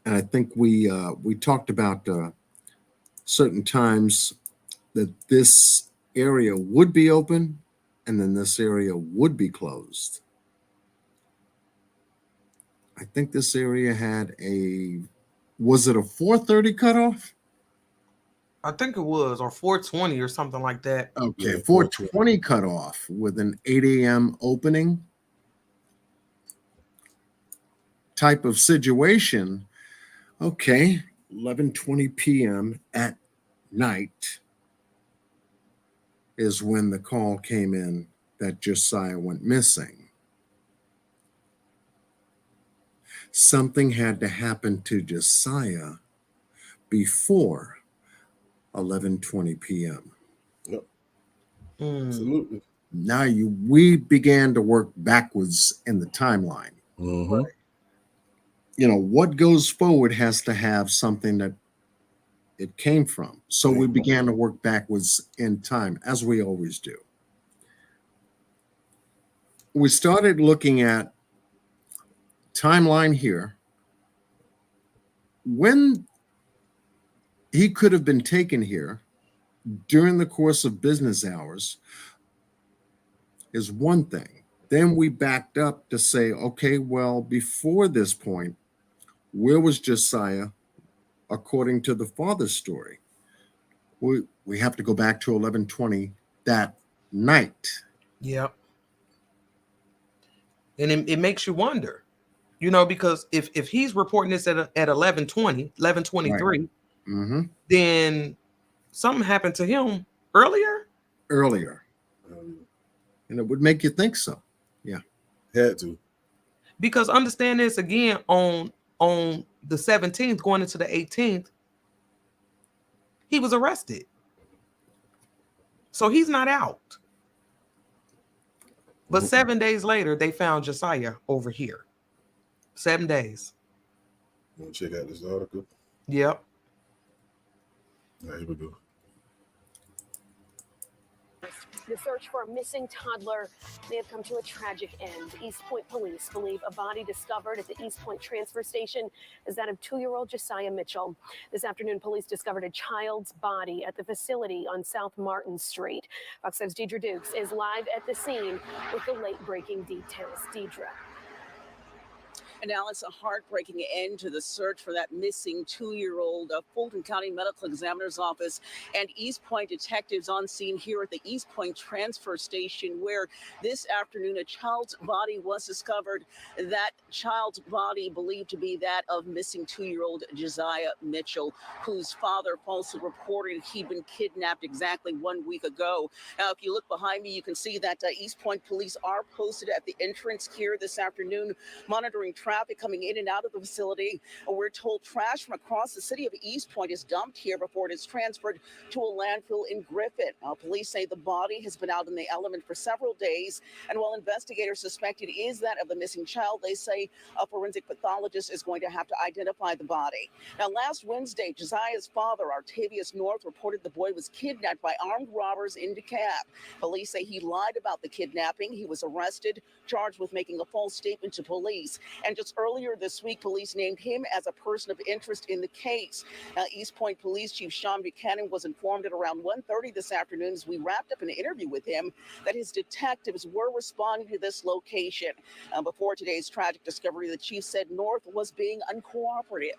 And I think we talked about certain times that this area would be open and then this area would be closed. I think this area had was it a 4:30 cutoff? I think it was, or 4:20 or something like that. Okay, 4:20 cutoff with an 8 a.m. opening type of situation. Okay, 11:20 p.m. at night is when the call came in that Josiah went missing. Something had to happen to Josiah before 11:20 p.m. Yep. Absolutely. Now we began to work backwards in the timeline. Mm-hmm. What goes forward has to have something that it came from. So we began to work backwards in time, as we always do. We started looking at timeline here. When he could have been taken here during the course of business hours is one thing. Then we backed up to say, okay, well, before this point, where was Josiah according to the father's story? We have to go back to 11:20 that night. Yep. And it makes you wonder, you know, because if he's reporting this at 11:20, 11:23, Right. Mm-hmm. then something happened to him earlier. And it would make you think so. Yeah. Had to. Because understand this again, on the 17th going into the 18th, he was arrested. So he's not out. But 7 days later, they found Josiah over here. 7 days. You want to check out this article? Yep. All right, here we go. The search for a missing toddler may have come to a tragic end. East Point police believe a body discovered at the East Point transfer station is that of 2-year-old Josiah Mitchell. This afternoon, police discovered a child's body at the facility on South Martin Street. Fox 5's Deidre Dukes is live at the scene with the late-breaking details. Deidre. And now it's a heartbreaking end to the search for that missing 2-year-old. Fulton County Medical Examiner's Office and East Point detectives on scene here at the East Point transfer station, where this afternoon a child's body was discovered. That child's body believed to be that of missing 2-year-old Josiah Mitchell, whose father falsely reported he'd been kidnapped exactly 1 week ago. Now, if you look behind me, you can see that East Point police are posted at the entrance here this afternoon, monitoring traffic coming in and out of the facility. We're told trash from across the city of East Point is dumped here before it is transferred to a landfill in Griffin. Police say the body has been out in the element for several days, and while investigators suspect it is that of the missing child, they say a forensic pathologist is going to have to identify the body. Now, last Wednesday, Josiah's father, Artavius North, reported the boy was kidnapped by armed robbers in DeKalb. Police say he lied about the kidnapping. He was arrested, charged with making a false statement to police. And just earlier this week, police named him as a person of interest in the case. East Point Police Chief Sean Buchanan was informed at around 1:30 this afternoon, as we wrapped up an interview with him, that his detectives were responding to this location. Before today's tragic discovery, the chief said North was being uncooperative.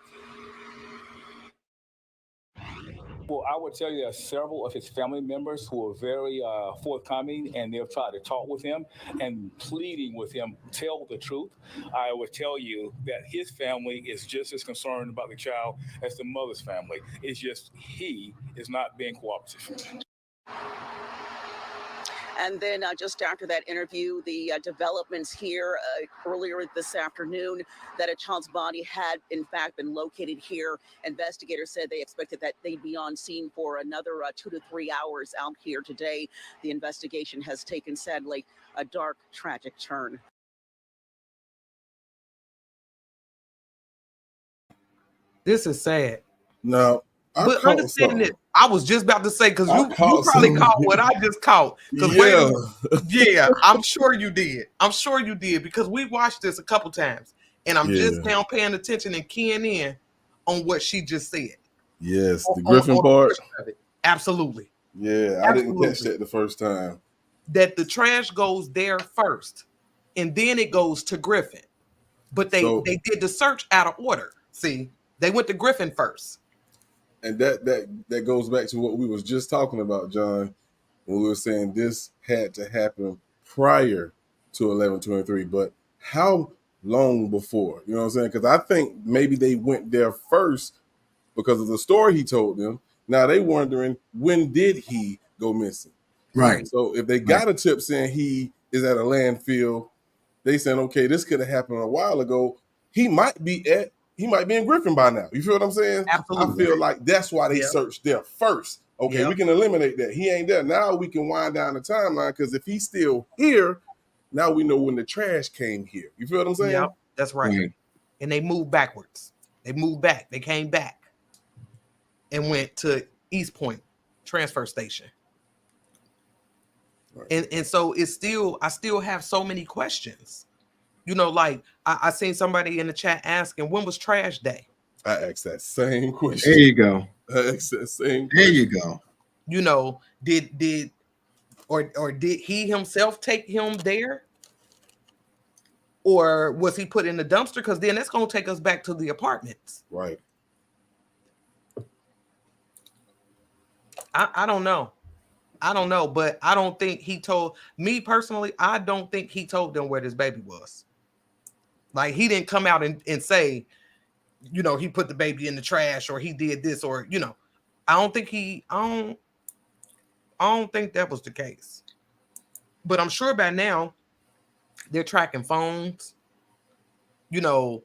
Well, I would tell you there are several of his family members who are very forthcoming, and they've tried to talk with him and pleading with him, tell the truth. I would tell you that his family is just as concerned about the child as the mother's family. It's just he is not being cooperative. And then just after that interview, the developments here earlier this afternoon, that a child's body had in fact been located here. Investigators said they expected that they'd be on scene for another 2 to 3 hours out here today. The investigation has taken, sadly, a dark, tragic turn. This is sad. Now, but understand it. I was just about to say, because you probably caught what I just caught. Yeah, I'm sure you did. I'm sure you did, because we watched this a couple times, and I'm just now paying attention and keying in on what she just said. Yes, the Griffin part. Absolutely. Yeah, I didn't catch that the first time. That the trash goes there first, and then it goes to Griffin. But they did the search out of order. See, they went to Griffin first. And that goes back to what we was just talking about, John, when we were saying this had to happen prior to 11/23. But how long before? You know what I'm saying? Because I think maybe they went there first because of the story he told them. Now they wondering, when did he go missing? Right. So if they got a tip saying he is at a landfill, they saying, okay, this could have happened a while ago. He might be in Griffin by now. You feel what I'm saying? Absolutely. I feel like that's why they searched there first. Okay, we can eliminate that. He ain't there. Now we can wind down the timeline, because if he's still here, now we know when the trash came here. You feel what I'm saying? Yep, that's right. Mm-hmm. And they moved backwards. They moved back. They came back and went to East Point transfer station. Right. And so I still have so many questions. You know, like I seen somebody in the chat asking, when was trash day? I asked that same question. There you go. I asked that same question. There you go. You know, did he himself take him there? or was he put in the dumpster? Because then that's going to take us back to the apartments. Right. I don't know. I don't know, but I don't think he told me personally. I don't think he told them where this baby was. Like, he didn't come out and say, you know, he put the baby in the trash or he did this, or, you know, I don't think I don't think that was the case. But I'm sure by now they're tracking phones, you know,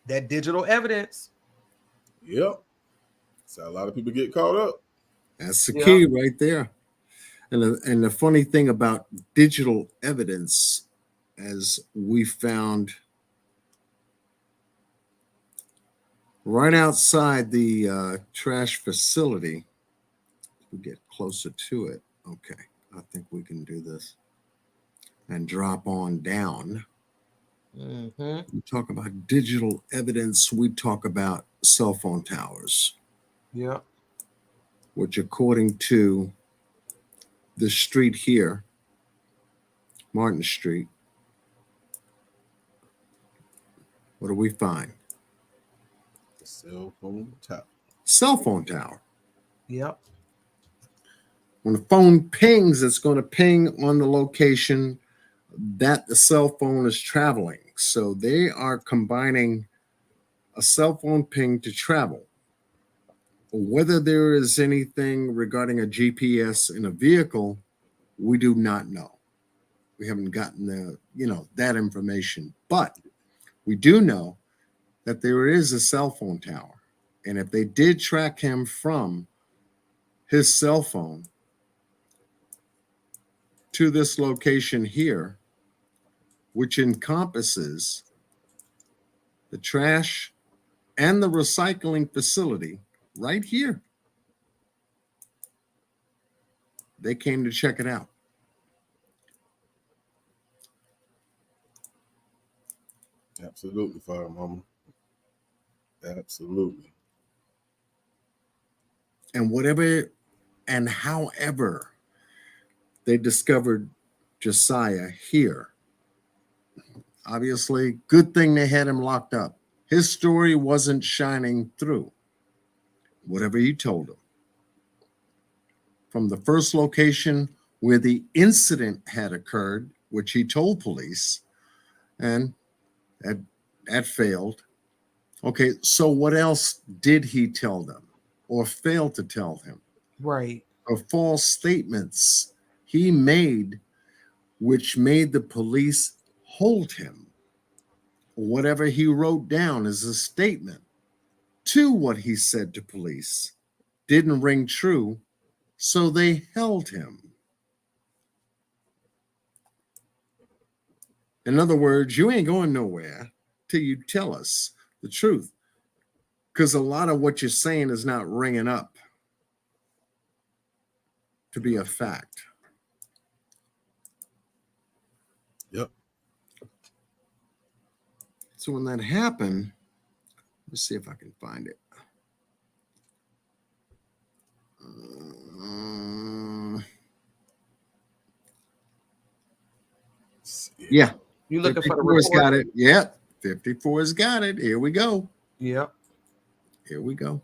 that digital evidence. Yep. So a lot of people get caught up. That's the key right there. And the funny thing about digital evidence, as we found right outside the trash facility, we get closer to it. Okay, I think we can do this and drop on down. We talk about digital evidence. We talk about cell phone towers. Yeah. Which, according to the street here, Martin Street, what do we find? The cell phone tower. Cell phone tower. Yep. When the phone pings, it's going to ping on the location that the cell phone is traveling. So they are combining a cell phone ping to travel. Whether there is anything regarding a GPS in a vehicle, we do not know. We haven't gotten that information, but we do know that there is a cell phone tower. And if they did track him from his cell phone to this location here, which encompasses the trash and the recycling facility right here, they came to check it out. Absolutely, Fire Mama. Absolutely. And whatever and however they discovered Josiah here, obviously, good thing they had him locked up. His story wasn't shining through. Whatever he told them. From the first location where the incident had occurred, which he told police, and that failed. Okay, so what else did he tell them or fail to tell him? Right. Or false statements he made, which made the police hold him. Whatever he wrote down as a statement to what he said to police didn't ring true, so they held him. In other words, you ain't going nowhere till you tell us the truth, because a lot of what you're saying is not ringing up to be a fact. Yep. So when that happened, let's see if I can find it. Yeah. You looking for the 54's report? got it. Yep. 54's got it. Here we go. Yep. Here we go.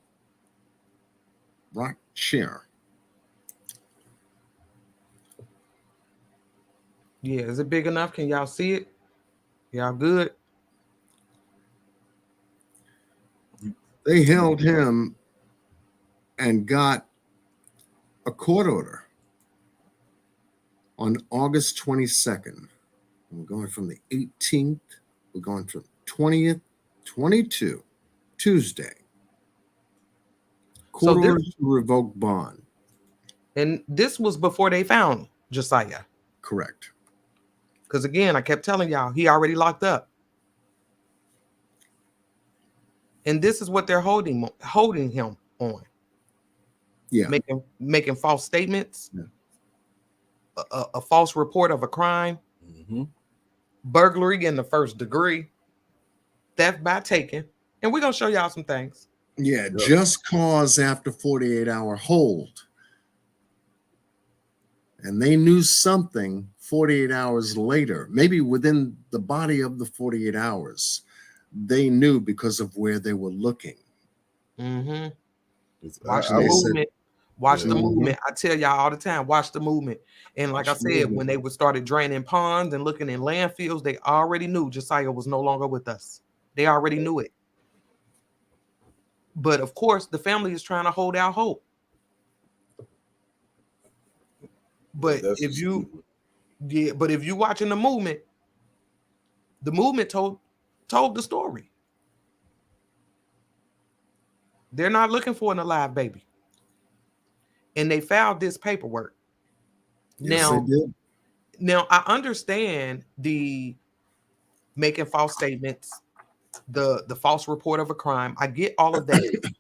Rock share. Yeah. Is it big enough? Can y'all see it? Y'all good? They held him and got a court order on August 22nd. We're going from the 18th. We're going from 20th, 22, Tuesday. Court order to revoke bond. And this was before they found Josiah. Correct. Because again, I kept telling y'all, he already locked up. And this is what they're holding him on. Yeah. Making false statements. Yeah. A false report of a crime. Mm-hmm. Burglary in the first degree. Theft by taking. And we're going to show y'all some things. Yeah, just cause after 48-hour hold. And they knew something 48 hours later, maybe within the body of the 48 hours, they knew because of where they were looking. Mm-hmm. I Watch the They will- said, movement. Watch the Mhm. movement. I tell y'all all the time, watch the movement. And like Watch I the said, movement. when they would started draining ponds and looking in landfills, they already knew Josiah was no longer with us. They already knew it. But of course, the family is trying to hold out hope. But that's if just you, stupid. yeah, but if you watching the movement told the story. They're not looking for an alive baby. And they filed this paperwork. Yes, they did. Now I understand the making false statements, the false report of a crime. I get all of that.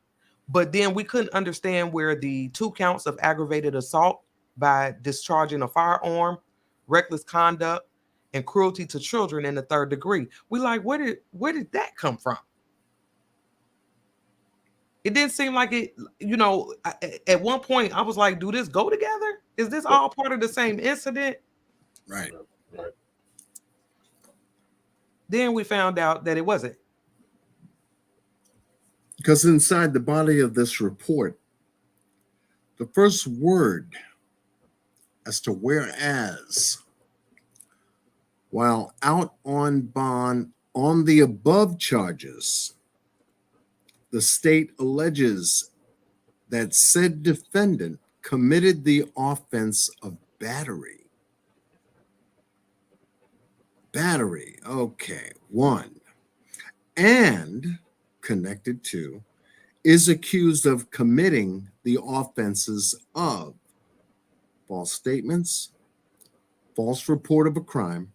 But then we couldn't understand where the 2 counts of aggravated assault by discharging a firearm, reckless conduct, and cruelty to children in the 3rd degree. We like, where did that come from? It didn't seem like it, at one point I was like, do this go together? Is this all part of the same incident? Right. Then we found out that it wasn't. Because inside the body of this report, the first word as to whereas, while out on bond on the above charges, the state alleges that said defendant committed the offense of battery. Battery, okay, 1. And connected to is accused of committing the offenses of false statements, false report of a crime,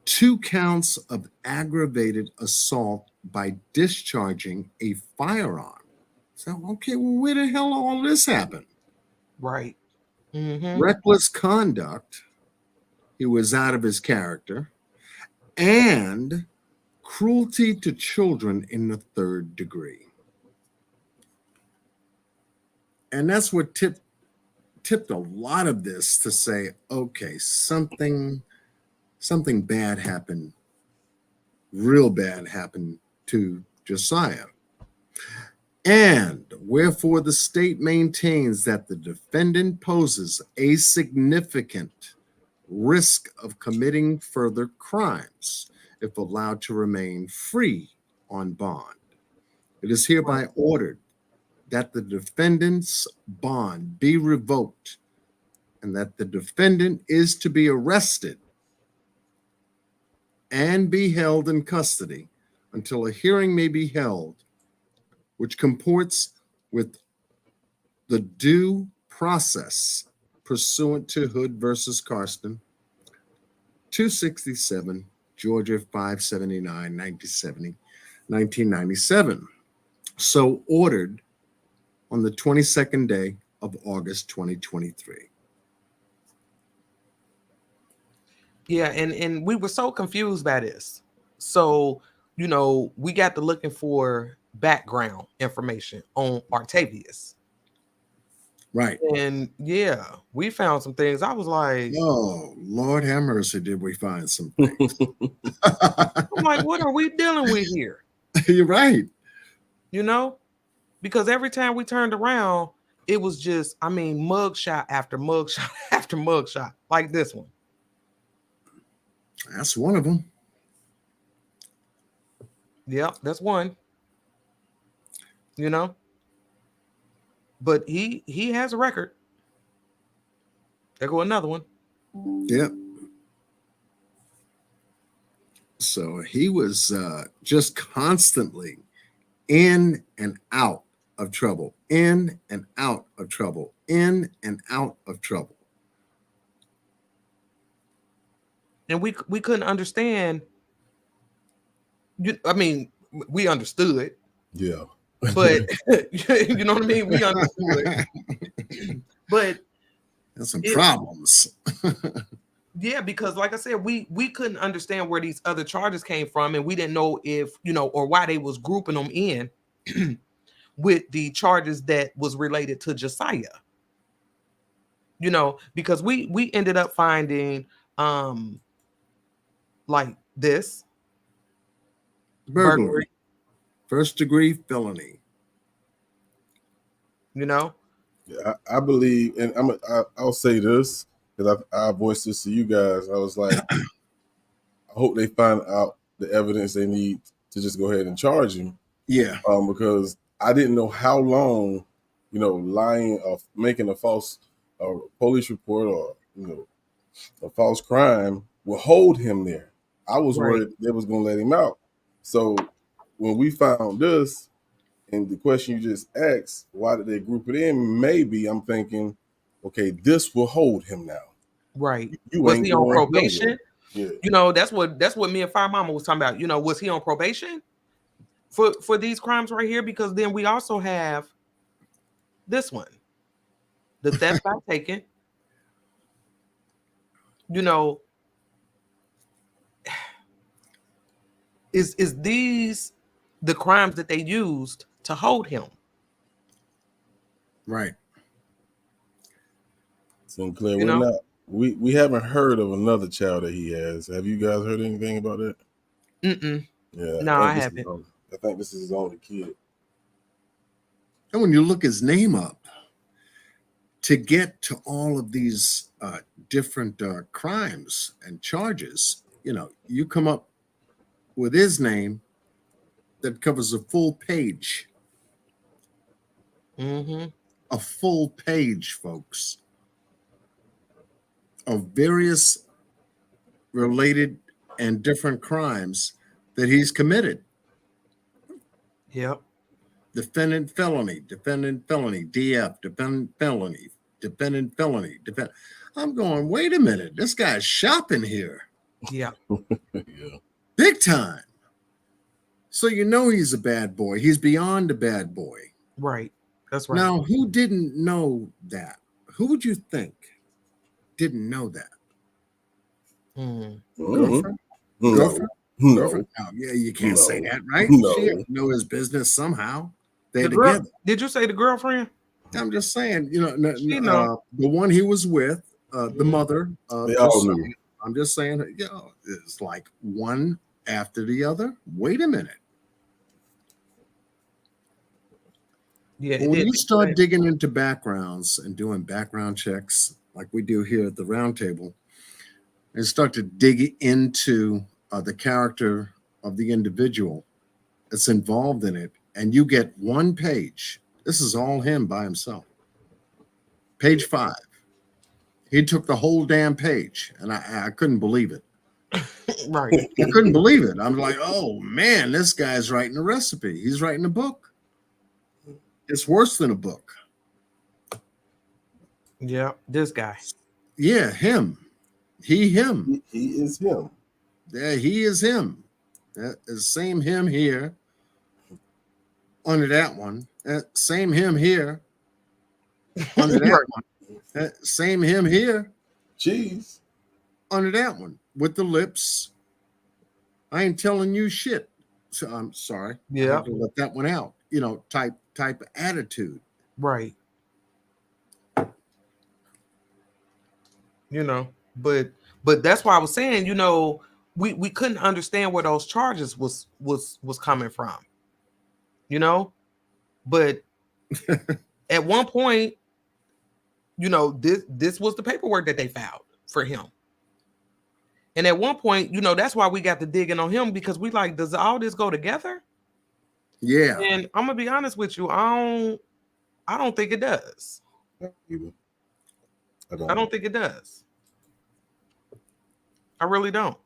2 counts of aggravated assault by discharging a firearm. So, okay, well, where the hell all this happened? Right. Mm-hmm. Reckless conduct, he was out of his character, and cruelty to children in the 3rd degree. And that's what tipped a lot of this to say, okay, something bad happened, real bad happened to Josiah. And wherefore the state maintains that the defendant poses a significant risk of committing further crimes if allowed to remain free on bond. It is hereby ordered that the defendant's bond be revoked and that the defendant is to be arrested and be held in custody until a hearing may be held which comports with the due process pursuant to Hood versus Karsten, 267, Georgia 579, 1997. So ordered on the 22nd day of August 2023. Yeah, and we were so confused by this. So, we got to looking for background information on Octavius. Right. And yeah, we found some things. I was like, oh, Lord have mercy, did we find some things? I'm like, what are we dealing with here? You're right. Because every time we turned around, it was just, mugshot after mugshot after mugshot, like this one. That's one of them. Yep, that's one. But he has a record. There go another one. Yep. So he was just constantly in and out of trouble, in and out of trouble, in and out of trouble. And we couldn't understand. We understood. Yeah. But you know what I mean? We understood. But there's some problems. Yeah, because like I said, we couldn't understand where these other charges came from, and we didn't know if, or why they was grouping them in with the charges that was related to Josiah. Because we ended up finding like this Burglary. First degree felony. You know? Yeah, I believe, and I'll say this because I voiced this to you guys. I was like, I hope they find out the evidence they need to just go ahead and charge him. Yeah. Because I didn't know how long, lying or making a false police report or a false crime will hold him there. I was worried they was going to let him out. So when we found this, and the question you just asked, why did they group it in? Maybe I'm thinking, okay, this will hold him now. Right. You was ain't he on going probation? nowhere. Yeah. That's what me and Fire Mama was talking about. Was he on probation for these crimes right here? Because then we also have this one, the theft by taken. Is these the crimes that they used to hold him? Right. Sinclair, we haven't heard of another child that he has. Have you guys heard anything about that? Mm-mm. Yeah. No, I haven't. I think this is his only kid. And when you look his name up, to get to all of these different crimes and charges, you come up with his name that covers a full page. Mm-hmm. A full page, folks, of various related and different crimes that he's committed. Yep. Defendant felony, DF, defendant felony. I'm going, wait a minute, this guy's shopping here. Yeah. Yeah. Big time. So he's a bad boy. He's beyond a bad boy. Right. That's right. Now, who didn't know that? Who would you think didn't know that? Girlfriend? No. Girlfriend? No. Girlfriend? No. Yeah, you can't say that, right? No. She had to know his business somehow. They're girl, together. did you say the girlfriend? I'm just saying, the one he was with, the mother. I'm just saying, it's like one after the other. Wait a minute. Yeah. When you start digging into backgrounds and doing background checks like we do here at the RoundTable, and start to dig into the character of the individual that's involved in it, and you get one page. This is all him by himself. Page 5. He took the whole damn page, and I couldn't believe it. Right. I couldn't believe it. I'm like, oh man, this guy's writing a recipe. He's writing a book. It's worse than a book. Yeah, this guy. Yeah, him. Him. He is him. Yeah, he is him. That is same him here. Under that one. Same him here. Under that one. Same him here. Jeez. Under that one. With the lips. I ain't telling you shit. So I'm sorry. Yeah. I have to let that one out. Type of attitude. Right. But that's why I was saying, we couldn't understand where those charges was coming from. But at one point, this was the paperwork that they filed for him. And at one point, that's why we got to digging on him, because we like, does all this go together? Yeah. And I'm gonna be honest with you, I don't think it does. I don't think it does. I really don't.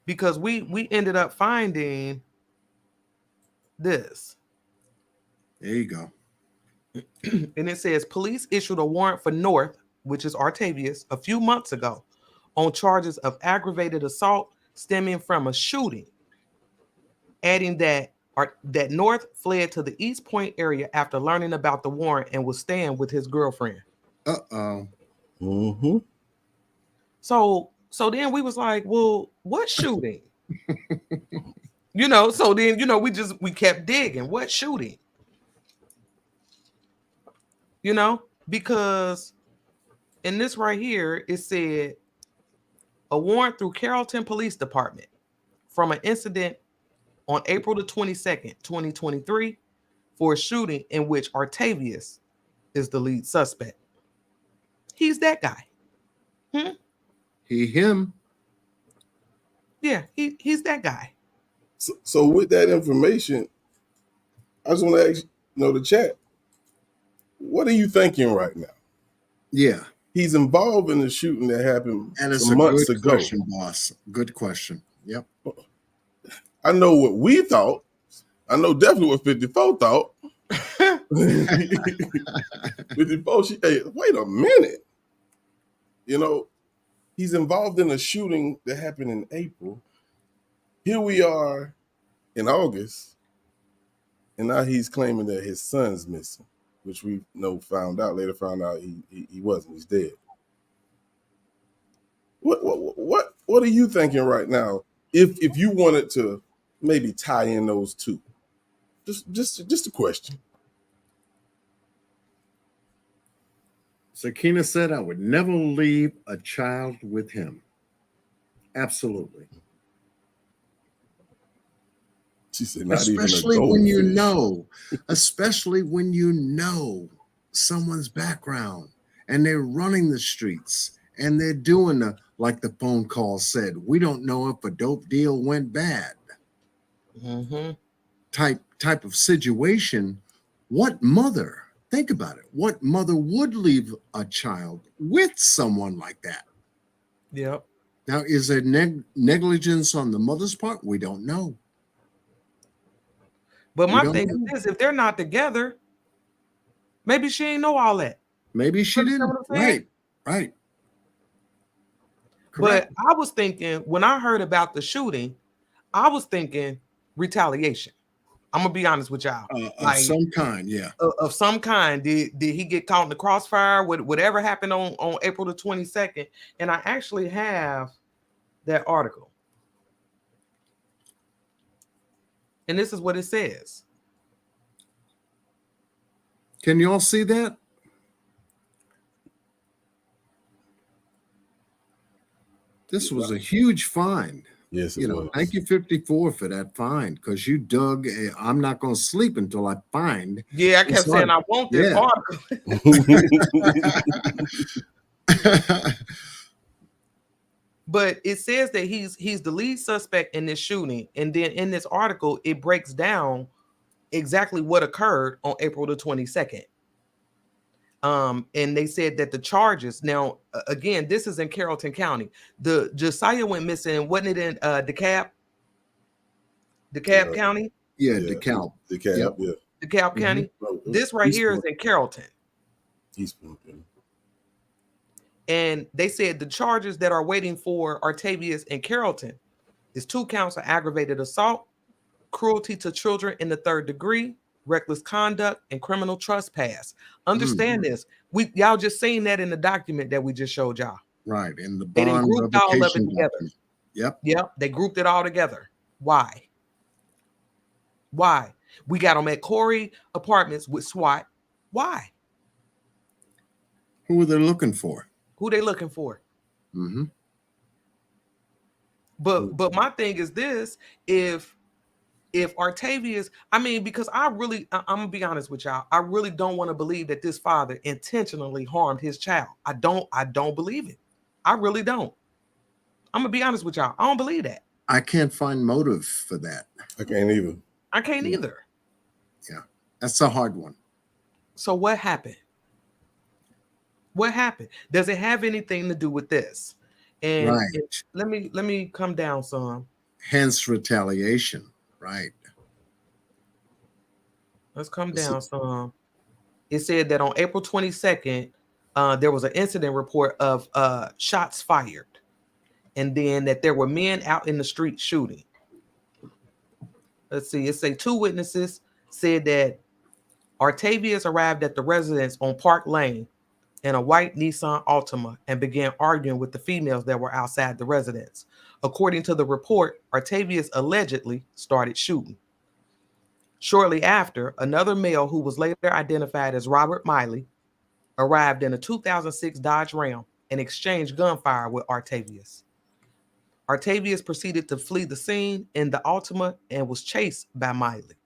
Because we ended up finding this. There you go. And it says police issued a warrant for North, which is Artavius, a few months ago on charges of aggravated assault stemming from a shooting, adding that North fled to the East Point area after learning about the warrant and was staying with his girlfriend. Uh-oh. Mm-hmm. So then we was like, well, what shooting? So then, we kept digging. What shooting? Because in this right here, it said, a warrant through Carrollton Police Department from an incident on April the 22nd, 2023, for a shooting in which Octavius is the lead suspect. He's that guy. Him. Yeah, he's that guy. So with that information, I just want to ask, the chat, what are you thinking right now? Yeah. He's involved in the shooting that happened And it's some a months good ago. question, boss. Good question. Yep. I know what we thought. I know definitely what 54 thought. 54, wait a minute. He's involved in a shooting that happened in April. Here we are in August, and now he's claiming that his son's missing, which we found out he wasn't. He's dead. What are you thinking right now? If you wanted to maybe tie in those two, just a question. Sakina said, I would never leave a child with him. Absolutely. She said, not especially even a when you goldfish. especially when you know someone's background and they're running the streets and they're doing like the phone call said, we don't know if a dope deal went bad. Type of situation. What mother? Think about it. What mother would leave a child with someone like that? Yep. Now, is there negligence on the mother's part? We don't know. But my thing is this: if they're not together, maybe she ain't know all that. Maybe she didn't. Right. Correct. But I was thinking, when I heard about the shooting, I was thinking retaliation. I'm gonna be honest with y'all. Of some kind, yeah. Of some kind. Did he get caught in the crossfire? Whatever happened on April the 22nd? And I actually have that article. And this is what it says. Can you all see that? This was a huge find. Yes, it was. Thank you, 54, for that find, because you dug. I'm not going to sleep until I find. Yeah, I kept saying I want this article. But it says that he's the lead suspect in this shooting, and then in this article it breaks down exactly what occurred on April the 22nd. And they said that the charges, now again, this is in Carrollton County. The Josiah went missing, wasn't it in DeKalb County? Yeah, DeKalb. DeKalb, yeah. DeKalb County. This right here is in Carrollton. And they said the charges that are waiting for Octavius in Carrollton is 2 counts of aggravated assault, cruelty to children in the 3rd degree, reckless conduct, and criminal trespass. Understand this. Y'all just seen that in the document that we just showed y'all. Right. In the bond. They grouped all of it together. Document. Yep. They grouped it all together. Why? We got them at Corey Apartments with SWAT. Why? Who were they looking for? Who they looking for? But my thing is this: if Octavius, because I'm gonna be honest with y'all, I really don't want to believe that this father intentionally harmed his child. I don't believe it. I really don't. I'm gonna be honest with y'all. I don't believe that. I can't find motive for that. I can't either. Yeah, that's a hard one. So what happened? What happened? Does it have anything to do with this? And let me come down some. Hence retaliation. Right. Let's come down some. It said that on April 22nd, there was an incident report of shots fired, and then that there were men out in the street shooting. Let's see. It say 2 witnesses said that Octavius arrived at the residence on Park Lane in a white Nissan Altima and began arguing with the females that were outside the residence. According to the report, Octavius allegedly started shooting. Shortly after, another male who was later identified as Robert Miley arrived in a 2006 Dodge Ram and exchanged gunfire with Octavius. Artavius proceeded to flee the scene in the Altima and was chased by Miley.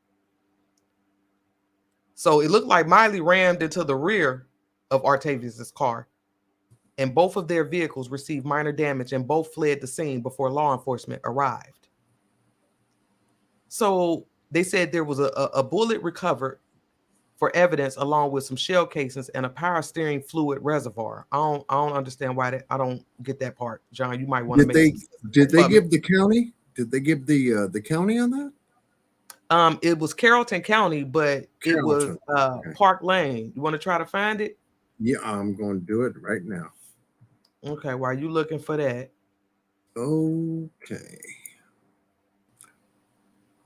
So it looked like Miley rammed into the rear of Artavius's car, and both of their vehicles received minor damage and both fled the scene before law enforcement arrived. So they said there was a bullet recovered for evidence, along with some shell casings and a power steering fluid reservoir. I don't understand why that. I don't get that part, John. You might want to make. Did they give the county? Did they give the county on that? It was Carrollton County, but it was Okay. Park Lane. You want to try to find it? Yeah, I'm going to do it right now. Okay, while you looking for that. Okay.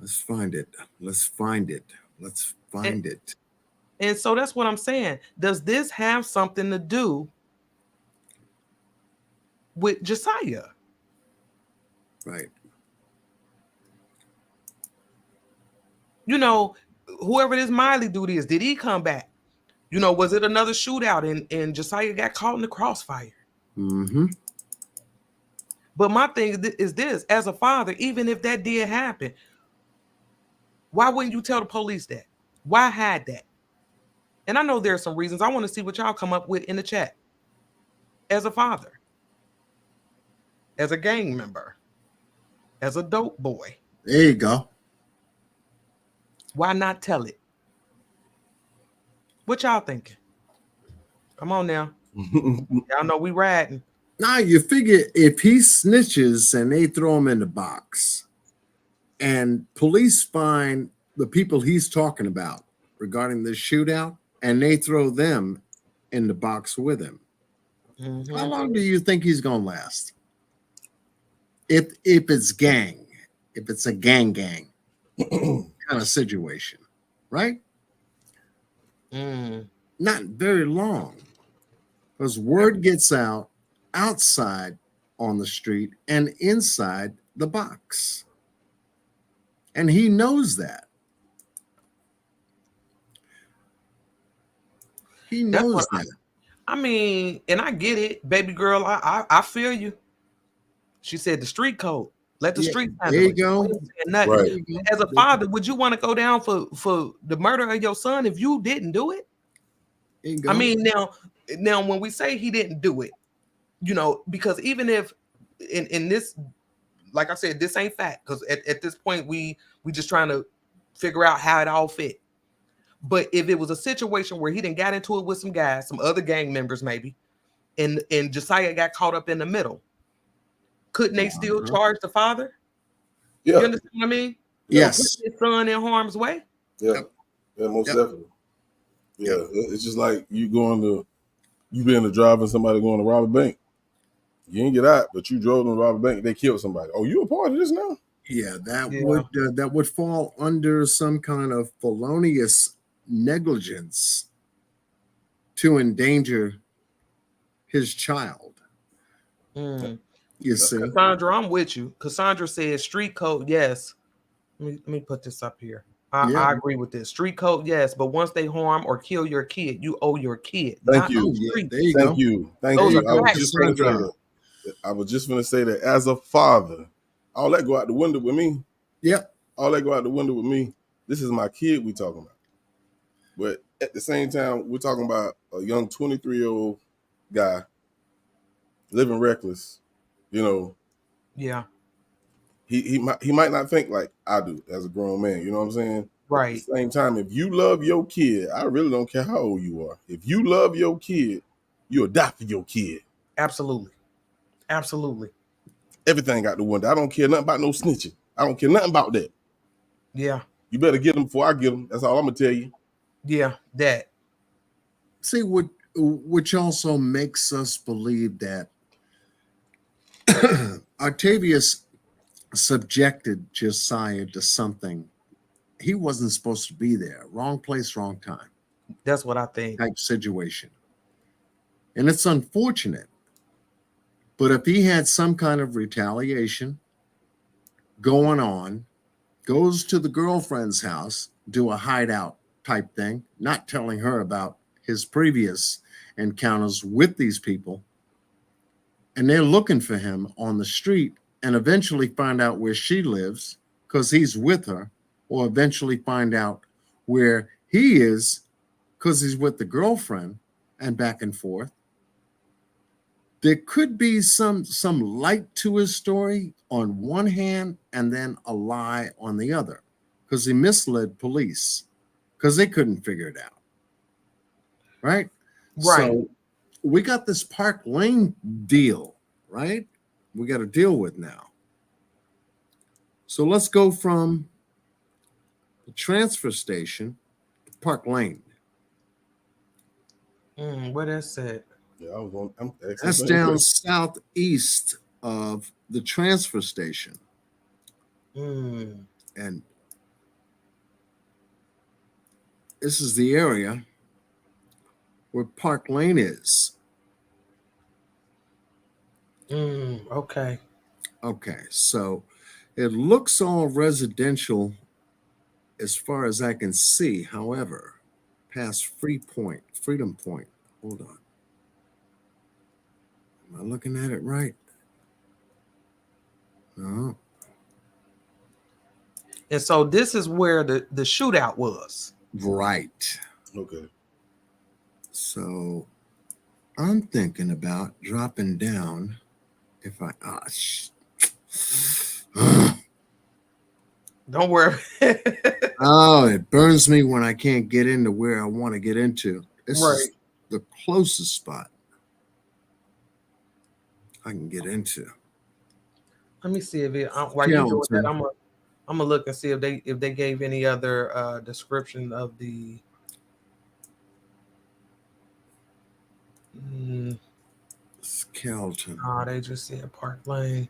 Let's find it. Let's find it. Let's find it. And so that's what I'm saying. Does this have something to do with Josiah? Right. You know, whoever this Miley dude is, did he come back? You know, was it another shootout and Josiah got caught in the crossfire? Mm-hmm. But my thing is this, as a father, even if that did happen, why wouldn't you tell the police that? Why hide that? And I know there's some reasons. I want to see what y'all come up with in the chat. As a father, as a gang member, as a dope boy. There you go. Why not tell it? What y'all thinking? Come on now. Y'all know we riding. Now you figure if he snitches and they throw him in the box and police find the people he's talking about regarding this shootout and they throw them in the box with him, how long do you think he's going to last? If it's gang, if it's a gang kind of situation, right? Not very long, because word gets out outside on the street and inside the box, and he knows that. He knows that. I mean, and I get it, baby girl. I feel you. She said the street code. Let the street handle there you it. go. Right. As a father, would you want to go down for the murder of your son if you didn't do it? I mean, now when we say he didn't do it, you know, because even if in this, like I said, this ain't fact, because at this point we just trying to figure out how it all fit. But if it was a situation where he didn't got into it with some guys, some other gang members maybe, and Josiah got caught up in the middle, couldn't they still charge the father? Yeah. You understand what I mean? Yes. Put his son in harm's way. Yeah. Yeah, most definitely. Yeah. It's just like you being a driver and somebody going to rob a bank. You didn't get out, but you drove them to rob a bank. They killed somebody. Oh, you a part of this now? Yeah, that would fall under some kind of felonious negligence to endanger his child. You see, Cassandra, I'm with you. Cassandra says street code, yes. Let me put this up here. I agree with this. Street code, yes, but once they harm or kill your kid, you owe your kid. Thank you. There you go. Thank you. I was just going to say that as a father, all that go out the window with me. Yep. All that go out the window with me. This is my kid we talking about. But at the same time, we're talking about a young 23-year-old guy living reckless, you know. Yeah. He might not think like I do as a grown man, you know what I'm saying? Right. At the same time, if you love your kid, I really don't care how old you are. If you love your kid, you adopt your kid. Absolutely. Absolutely. Everything out the window. I don't care nothing about no snitching. I don't care nothing about that. Yeah. You better get them before I get them. That's all I'm gonna tell you. Yeah, that. See, which also makes us believe that Artavius subjected Josiah to something he wasn't supposed to be there. Wrong place, wrong time. That's what I think. Type situation. And it's unfortunate. But if he had some kind of retaliation going on, goes to the girlfriend's house, do a hideout type thing, not telling her about his previous encounters with these people, and they're looking for him on the street and eventually find out where she lives because he's with her, or eventually find out where he is because he's with the girlfriend, and back and forth. There could be some light to his story on one hand and then a lie on the other, because he misled police because they couldn't figure it out. Right? So we got this Park Lane deal, right? We got to deal with now. So let's go from the transfer station to Park Lane. Where that's at? Yeah, I was on. That's down southeast of the transfer station. And this is the area where Park Lane is. Okay. Okay, so it looks all residential as far as I can see. However, past Freedom Point. Hold on. Am I looking at it right? No. And so this is where the shootout was. Right. Okay. So I'm thinking about dropping down if I don't worry. Oh, it burns me when I can't get into where I want to get into. This is the closest spot I can get into. Let me see if it while you doing that, I'm gonna look and see if they gave any other description of the Skeleton. Oh, they just said Park Lane.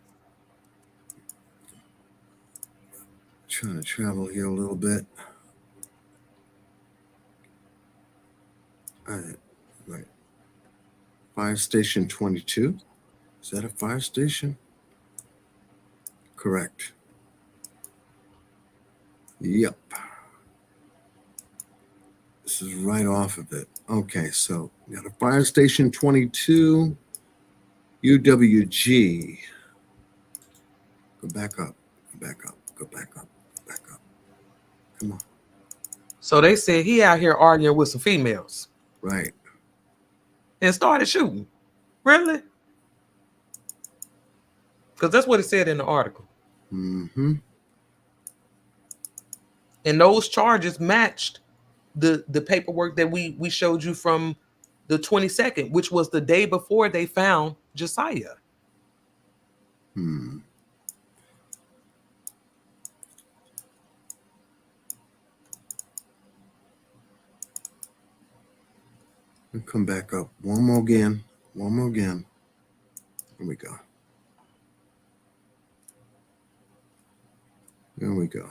Trying to travel here a little bit. All right. Right. Fire Station 22. Is that a fire station? Correct. Yep. This is right off of it. Okay, so we got a Fire Station 22, UWG. Go back up, go back up, go back up, go back up. Come on. So they said he out here arguing with some females. Right. And started shooting. Really? Because that's what it said in the article. Mm-hmm. And those charges matched the paperwork that we showed you from the 22nd, which was the day before they found Josiah. We'll come back up. One more again. Here we go. There we go.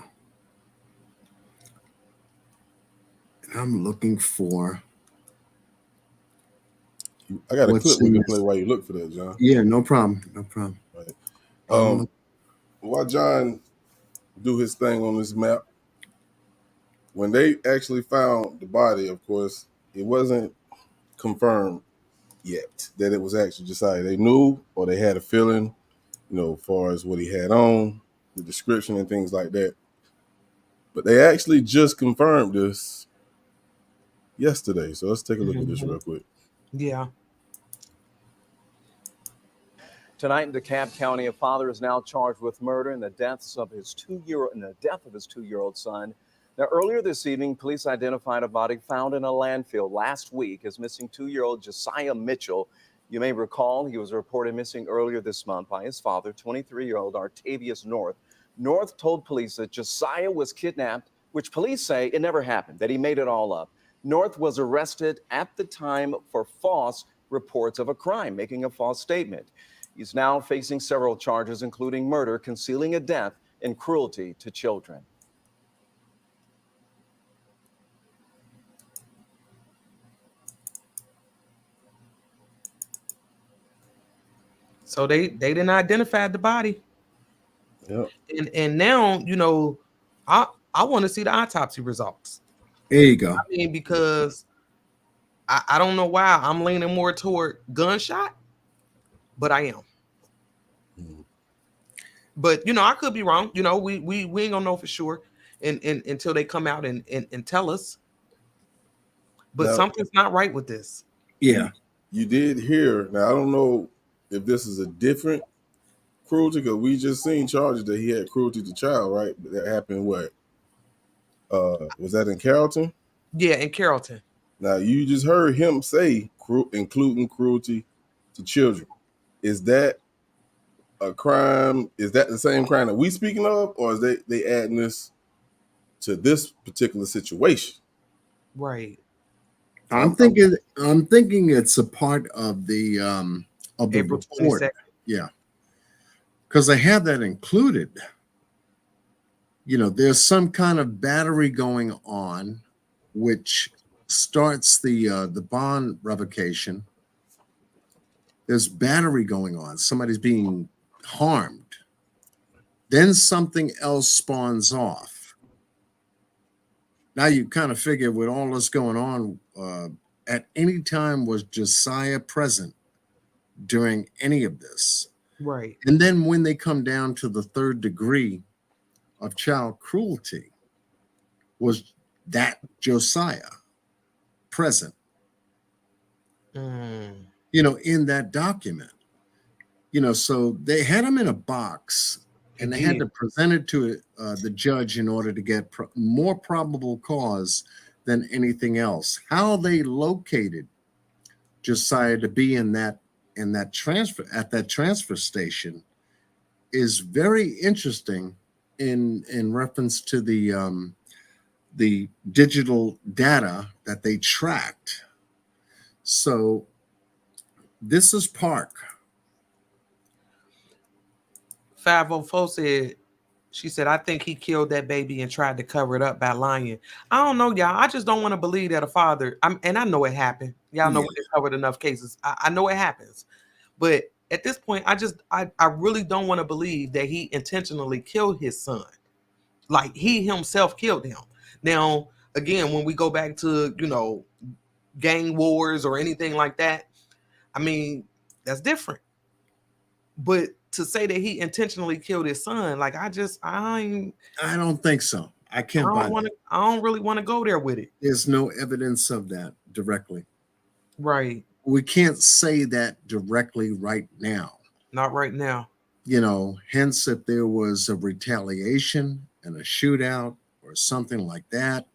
And I'm looking for. I got a clip we can play while you look for that, John. Yeah, no problem. Right. While John do his thing on this map, when they actually found the body, of course, it wasn't confirmed yet that it was actually Josiah. They knew, or they had a feeling, as far as what he had on, the description and things like that. But they actually just confirmed this yesterday. So let's take a look at this real quick. Yeah. Tonight in DeKalb County, a father is now charged with murder in the death of his 2-year-old son. Now, earlier this evening, police identified a body found in a landfill last week as missing 2-year-old Josiah Mitchell. You may recall he was reported missing earlier this month by his father, 23-year-old Artavius North. North told police that Josiah was kidnapped, which police say it never happened, that he made it all up. North was arrested at the time for false reports of a crime, making a false statement. He's now facing several charges, including murder, concealing a death, and cruelty to children. So they didn't identify the body. Yep. And now, I want to see the autopsy results. There you go. I mean, because I don't know why I'm leaning more toward gunshot, but I am. But I could be wrong. We ain't gonna know for sure until they come out and tell us. But Now, something's not right with this. Yeah. You did hear. Now I don't know if this is a different cruelty, because we just seen charges that he had cruelty to child, right? That happened what? Was that in Carrollton? Yeah, in Carrollton. Now you just heard him say including cruelty to children. Is that a crime? Is that the same crime that we speaking of, or is they adding this to this particular situation? Right. I'm thinking it's a part of the April report. 22nd. Yeah. Because they have that included. There's some kind of battery going on, which starts the bond revocation. There's battery going on. Somebody's being harmed. Then something else spawns off. Now you kind of figure with all this going on, at any time was Josiah present during any of this? Right. And then when they come down to the third degree of child cruelty, was that Josiah present? In that document. So they had him in a box, and they had to present it to the judge in order to get more probable cause than anything else. How they located Josiah to be in that transfer station is very interesting in reference to the digital data that they tracked. So this is Park. 504 said, she said, I think he killed that baby and tried to cover it up by lying. I don't know, y'all. I just don't want to believe that a father, and I know it happened. Y'all know we covered enough cases. I know it happens. But at this point, I really don't want to believe that he intentionally killed his son. Like he himself killed him. Now, again, when we go back to, gang wars or anything like that, I mean, that's different. But to say that he intentionally killed his son, like I don't think so. I can't buy that. I don't really want to go there with it. There's no evidence of that directly. Right. We can't say that directly right now. Not right now. Hence, if there was a retaliation and a shootout or something like that,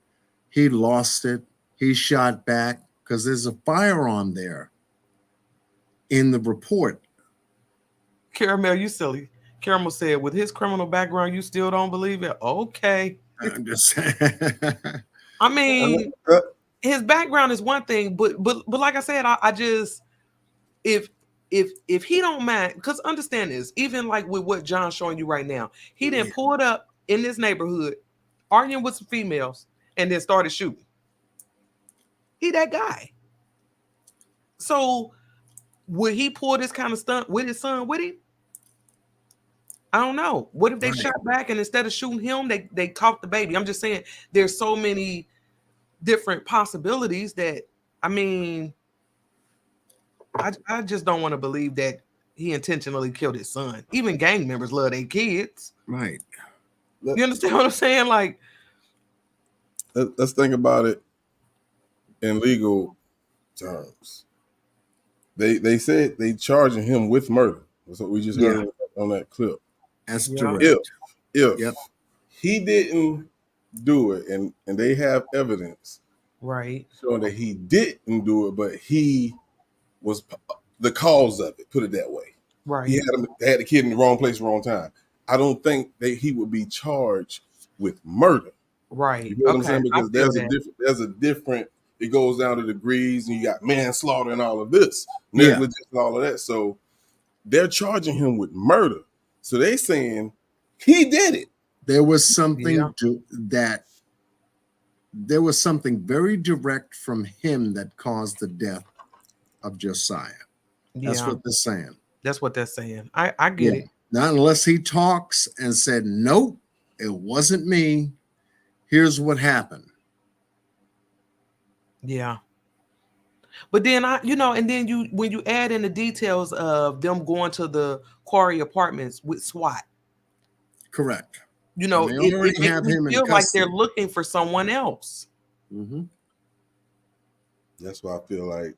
he lost it. He shot back because there's a firearm there in the report. Caramel, you silly. Caramel said, with his criminal background, you still don't believe it? Okay. I'm just saying. I mean, his background is one thing, but like I said, I just if he don't mind, because understand this, even like with what John's showing you right now, he didn't pull it up in this neighborhood, arguing with some females, and then started shooting. He that guy. So would he pull this kind of stunt with his son with him? I don't know. What if they shot back and instead of shooting him, they caught the baby? I'm just saying there's so many different possibilities that, I mean, I just don't want to believe that he intentionally killed his son. Even gang members love their kids. Right. You understand what I'm saying? Like, let's think about it in legal terms. They said they charging him with murder. That's what we just heard on that clip. That's correct. If he didn't do it, and they have evidence, right, showing that he didn't do it, but he was the cause of it. Put it that way. Right. He had the kid in the wrong place, wrong time. I don't think that he would be charged with murder. Right. You know what I'm saying? Because there's a different. It goes down to degrees, and you got manslaughter and all of this, negligence and all of that. So they're charging him with murder. So they saying he did it. There was something there was something very direct from him that caused the death of Josiah. That's what they're saying. That's what they're saying. I get it. Not unless he talks and said, nope, it wasn't me. Here's what happened. Yeah. But then and then when you add in the details of them going to the Quarry Apartments with SWAT, Correct. You know, And they it already makes have me him in feel like they're custody. looking for someone else. Mm-hmm. That's why I feel like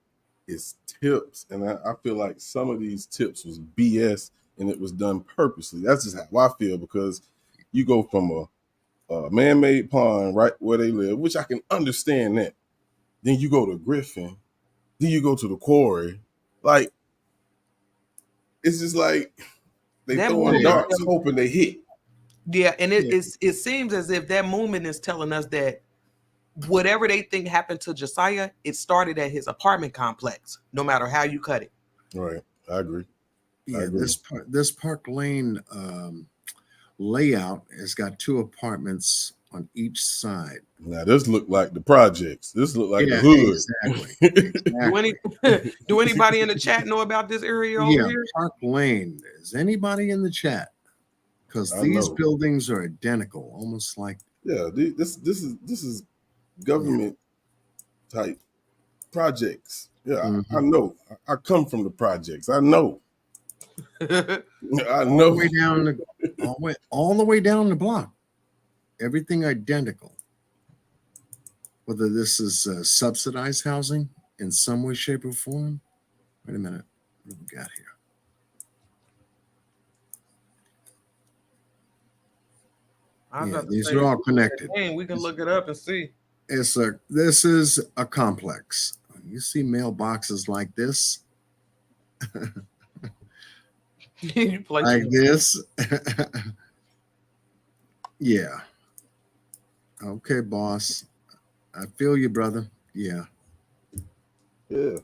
it's tips, and I feel like some of these tips was BS and it was done purposely. That's just how I feel, because you go from a man-made pond right where they live, which I can understand that. Then you go to Griffin, then you go to the quarry. Like, it's just like they That throwing movement, darts hoping they hit. yeah, and it seems as if that movement is telling us that whatever they think happened to Josiah, it started at his apartment complex, no matter how you cut it. Right. I agree. Yeah, this Park Lane layout has got 2 apartments on each side. Now this look like the projects. This look like the hood. Exactly. Do anybody in the chat know about this area over Yeah, here? Park Lane. Is anybody in the chat? Because I these know. buildings are identical, almost like. Yeah, this is government type projects. Yeah, I know. I come from the projects. I know. I know. All the way down the block. Everything identical. Whether this is subsidized housing in some way, shape, or form. Wait a minute. What do we got here? Yeah, these are all connected. We can look it up and see. This is a complex. You see mailboxes like this. Like this. Yeah. Okay, boss. I feel you, brother. Yeah. Yeah.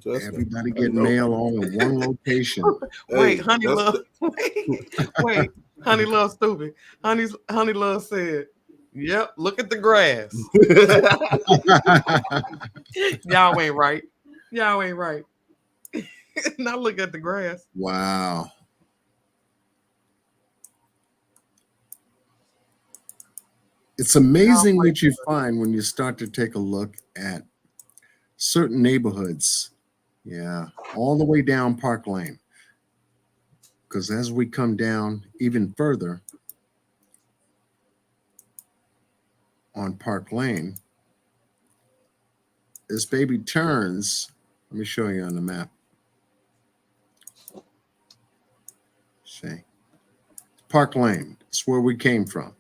Everybody getting mail all in one location. Wait, Honey Love. Wait, Honey Love stupid. Honey Love said, "Yep, look at the grass." Y'all ain't right. Y'all ain't right. Now look at the grass. Wow. It's amazing what you find when you start to take a look at certain neighborhoods. Yeah, all the way down Park Lane. Because as we come down even further on Park Lane, this baby turns. Let me show you on the map. See, Park Lane. It's where we came from.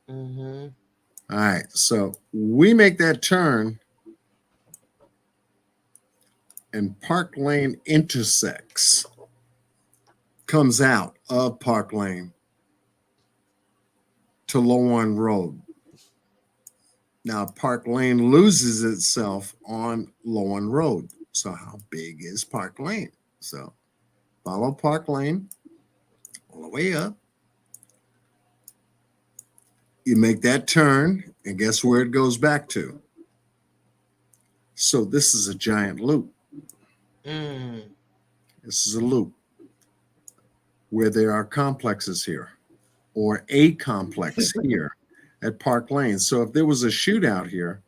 Mm-hmm. All right, so we make that turn, and Park Lane intersects, comes out of Park Lane to Lowan Road. Now, Park Lane loses itself on Lowan Road. So how big is Park Lane? So follow Park Lane all the way up. You make that turn, and guess where it goes back to? So this is a giant loop. This is a loop where there are complexes here, or a complex here at Park Lane. So if there was a shootout here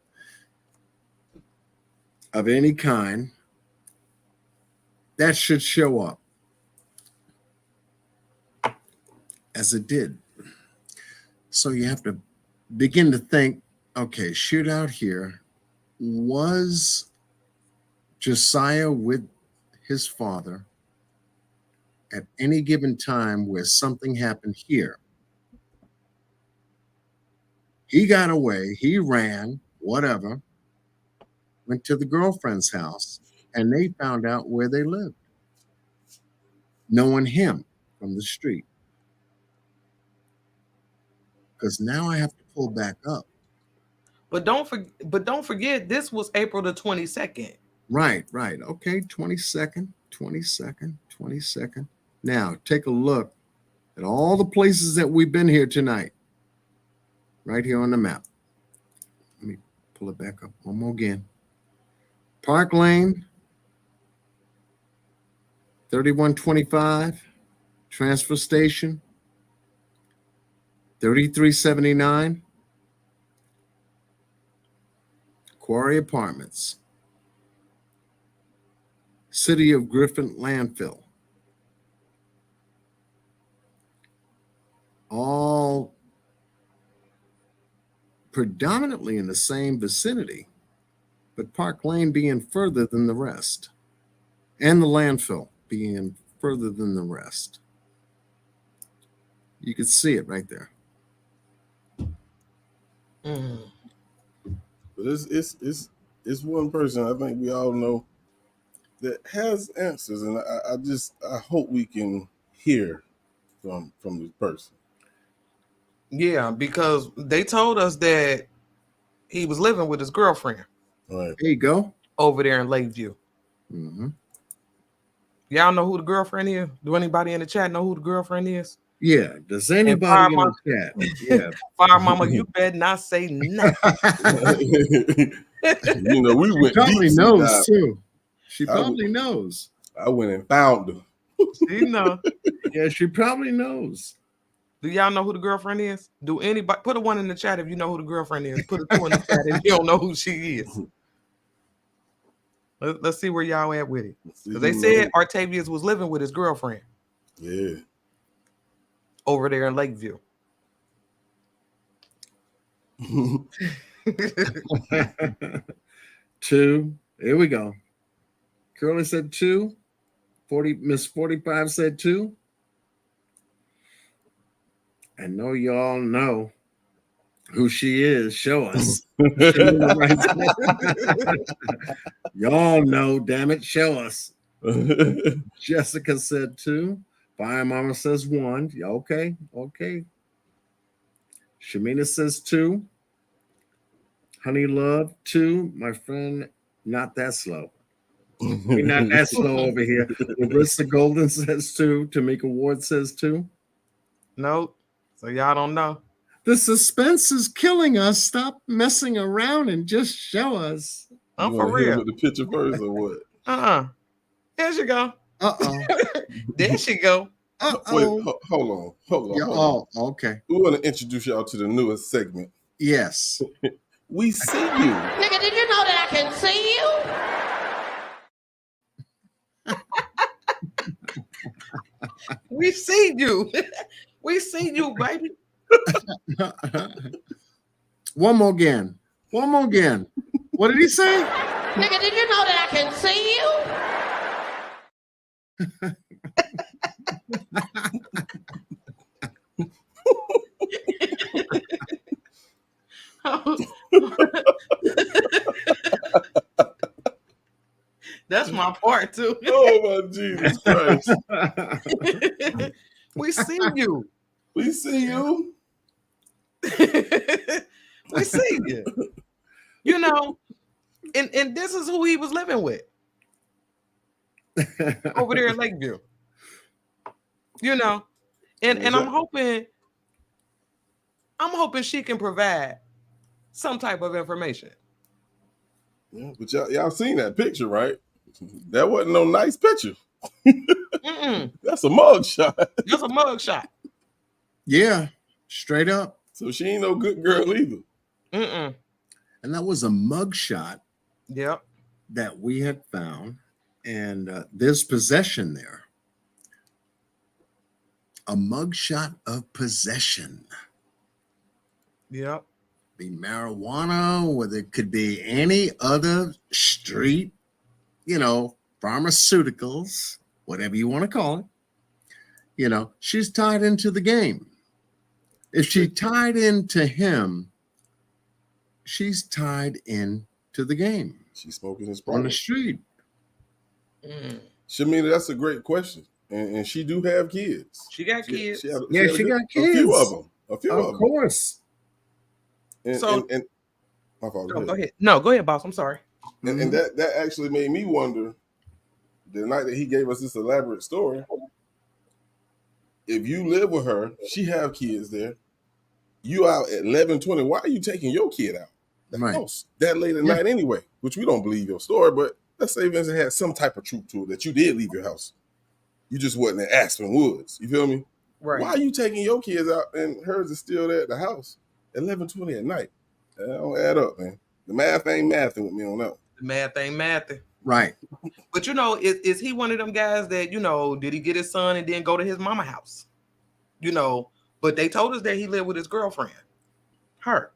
of any kind, that should show up, as it did. So you have to begin to think, okay, shootout here. Was Josiah with his father at any given time where something happened here? He got away, he ran, whatever, went to the girlfriend's house, and they found out where they lived, knowing him from the street. Because now I have to pull back up. But don't forget, this was April the 22nd. Right. Okay, 22nd. Now, take a look at all the places that we've been here tonight. Right here on the map. Let me pull it back up one more again. Park Lane, 3125, transfer station, 3379, Quarry Apartments, City of Griffin Landfill, all predominantly in the same vicinity, but Park Lane being further than the rest, and the landfill being further than the rest. You could see it right there. But it's one person I think we all know that has answers, and I hope we can hear from this person. Yeah, because they told us that he was living with his girlfriend. Right. There you go. Over there in Lakeview. Mm-hmm. Y'all know who the girlfriend is? Do anybody in the chat know who the girlfriend is? Yeah. Does anybody in the chat? Yeah. Fire Mama, you better not say nothing. You know, we went. She probably deep knows dive. too. She probably knows. I went and found her. You know. Yeah, she probably knows. Do y'all know who the girlfriend is? Do anybody put a 1 in the chat if you know who the girlfriend is? Put a 2 in the chat if you don't know who she is. Let's see where y'all at with it. Because they said Artavius was living with his girlfriend. Yeah. Over there in Lakeview. 2. Here we go. Curly said 2. 40. Miss 45 said 2. I know y'all know who she is. Show us. Y'all know, damn it. Show us. Jessica said 2. Fire Mama says 1. Yeah, okay. Okay. Shamina says 2. Honey Love 2. My friend, not that slow. We're not that slow over here. Marissa Golden says 2. Tamika Ward says 2. Nope. So y'all don't know. The suspense is killing us. Stop messing around and just show us. I'm for real. With the picture first or what? There she go. There she go. Wait, hold on. Oh, okay. We want to introduce y'all to the newest segment. Yes. We see you. Nigga, did you know that I can see you? We see you. We see you, baby. One more again. What did he say? Nigga, did you know that I can see That's my part too. Oh my Jesus Christ. We see you. We see you. We see you. You know, and this is who he was living with over there in Lakeview. You know, and I'm hoping she can provide some type of information. Yeah, but y'all seen that picture, right? That wasn't no nice picture. That's a mug shot. That's a mug shot. Yeah, straight up. So she ain't no good girl either. And that was a mug shot. Yep. That we had found, and there's possession there. A mug shot of possession. Yep. Be marijuana, or there could be any other street, pharmaceuticals, whatever you want to call it. She's tied into the game. If she tied into him, she's tied into the game. She's smoking his on the street. Shamina, that's a great question. And she do have kids. She got kids. She got kids. A few of them. Of course. And my fault. Go ahead. No, go ahead, boss. I'm sorry. And that actually made me wonder, the night that he gave us this elaborate story, if you live with her, she have kids there, you out at 11:20, why are you taking your kid out the house that late at night anyway? Which we don't believe your story, but let's say Vincent had some type of truth to it, that you did leave your house. You just wasn't in Aspen Woods. You feel me? Right. Why are you taking your kids out and hers is still there at the house at 11:20 at night? That don't add up, man. The math ain't mathing with me on that. The math ain't mathing. Right. But is he one of them guys that, did he get his son and then go to his mama house? But they told us that he lived with his girlfriend. Her.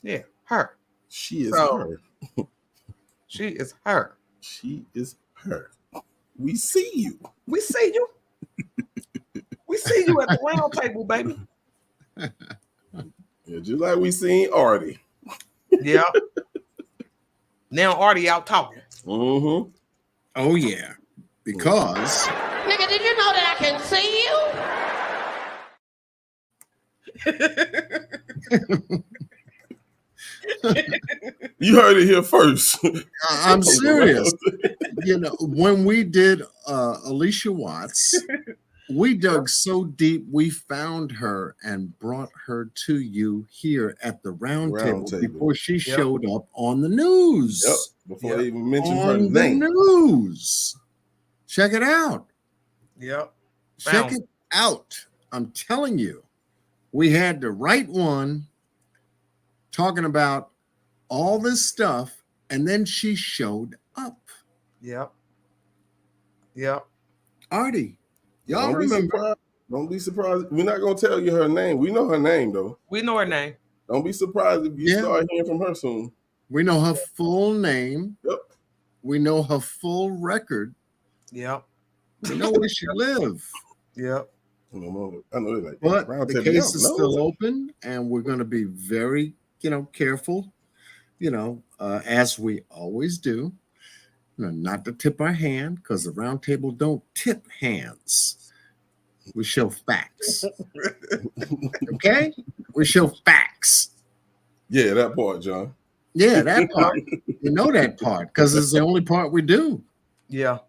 Yeah, her. She is her. She is her. She is her. We see you. We see you. We see you at the round table, baby. Yeah, just like we seen Artie. Yeah. Now Artie out talking. Oh yeah, because Nigga, did you know that I can see you? You heard it here first. I'm serious. You know, when we did Alicia Watts, we dug so deep, we found her and brought her to you here at the round table before she showed up on the news. Before they even mentioned her On name. the news. Check it out. Yep. Check it out. I'm telling you, we had the right one talking about all this stuff, and then she showed up. Yep. Yep. Artie, y'all remember? Don't be surprised. We're not gonna tell you her name. We know her name though. We know her name. Don't be surprised if you start hearing from her soon. We know her full name. Yep. We know her full record. Yep. We know where she lives. Yep. I know they're like, but Round the Table, case is y'all know still that. open, and we're going to be very, careful, as we always do. Not to tip our hand, because the round table don't tip hands. We show facts. Okay? We show facts. Yeah, that part, John. Yeah, that part. You know that part, because it's the only part we do. Yeah.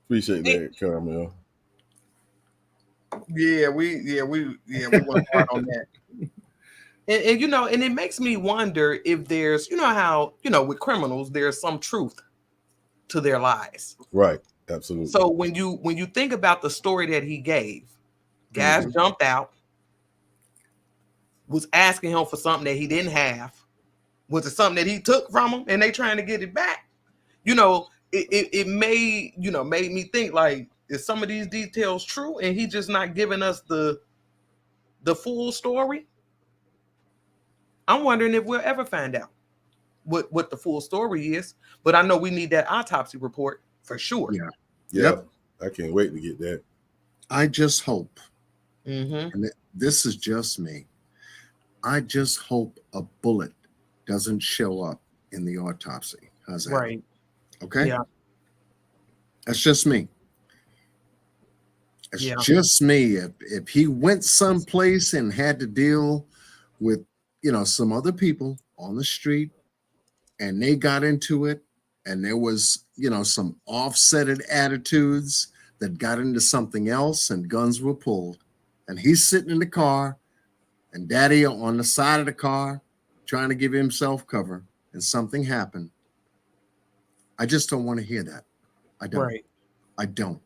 Appreciate that, Carmel. Yeah, we work hard on that. And and it makes me wonder if there's, how, with criminals, there's some truth to their lies. Right. Absolutely. So when you think about the story that he gave, guys jumped out, was asking him for something that he didn't have. Was it something that he took from him and they trying to get it back? It made me think, like, is some of these details true and he just not giving us the full story? I'm wondering if we'll ever find out what the full story is. But I know we need that autopsy report for sure. Yeah. Yep. I can't wait to get that. I just hope, Mm-hmm. and this is just me, I just hope a bullet doesn't show up in the autopsy. How's that? Right. Okay? Yeah. That's just me. It's Yeah. just me. If he went someplace and had to deal with, some other people on the street and they got into it and there was, some offsetted attitudes that got into something else and guns were pulled and he's sitting in the car and daddy on the side of the car trying to give himself cover and something happened. I just don't want to hear that. I don't. Right. I don't.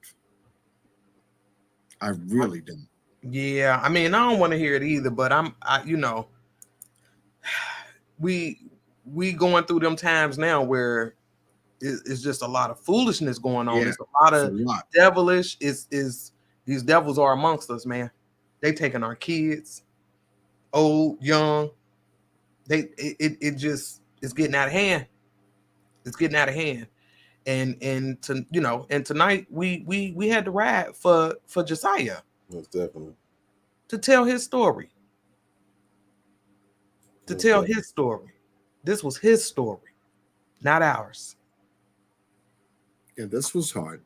I really don't. Yeah, I mean, I don't want to hear it either, but we going through them times now where it's just a lot of foolishness going on. Yeah, It's a lot of it's a lot. devilish. Is these devils are amongst us, man. They taking our kids, old, young. It's getting out of hand. It's getting out of hand. And tonight we had to ride for Josiah. Most definitely. To tell his story. His story. This was his story, not ours. Yeah, this was hard.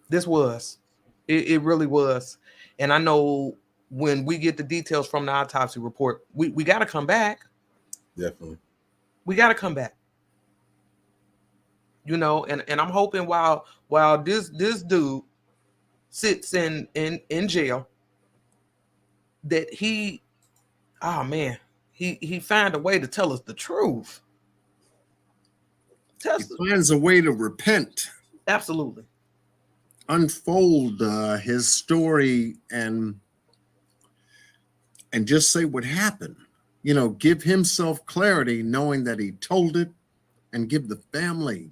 This was. It really was. And I know when we get the details from the autopsy report, we got to come back. Definitely. We got to come back. And I'm hoping while this dude sits in jail, that he find a way to tell us the truth. He finds a way to repent. Absolutely. Unfold his story and just say what happened. Give himself clarity, knowing that he told it, and give the family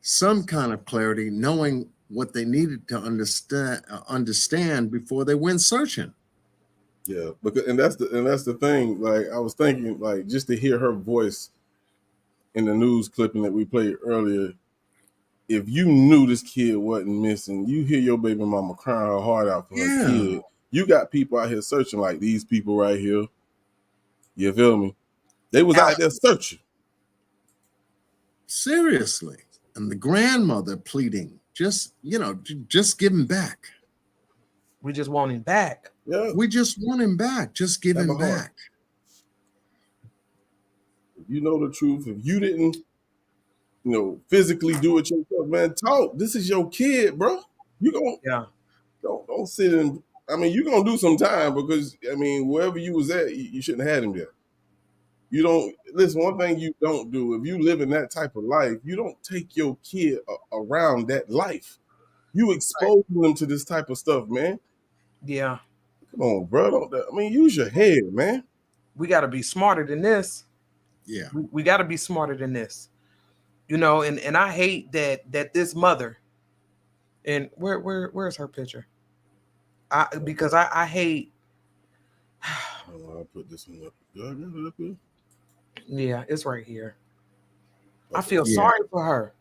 some kind of clarity, knowing what they needed to understand before they went searching. Yeah, because and that's the thing. Like I was thinking, like just to hear her voice in the news clipping that we played earlier. If you knew this kid wasn't missing, you hear your baby mama crying her heart out for her kid. You got people out here searching like these people right here. You feel me? They was out there searching. Seriously. And the grandmother pleading, just give him back. We just want him back. Yeah. We just want him back. Just give him back. If you know the truth, if you didn't, physically do it yourself, man, talk. This is your kid, bro. You don't sit and, you're going to do some time because, wherever you was at, you shouldn't have had him there. You don't, listen, one thing you don't do, if you live in that type of life, you don't take your kid around that life. You expose them to this type of stuff, man. Yeah. Come on, bro. Use your head, man. We got to be smarter than this. Yeah. We got to be smarter than this. And I hate that this mother, and where's her picture? Because I hate. I'll put this one up. Do I got it up here? Yeah, it's right here. Okay. I feel sorry for her.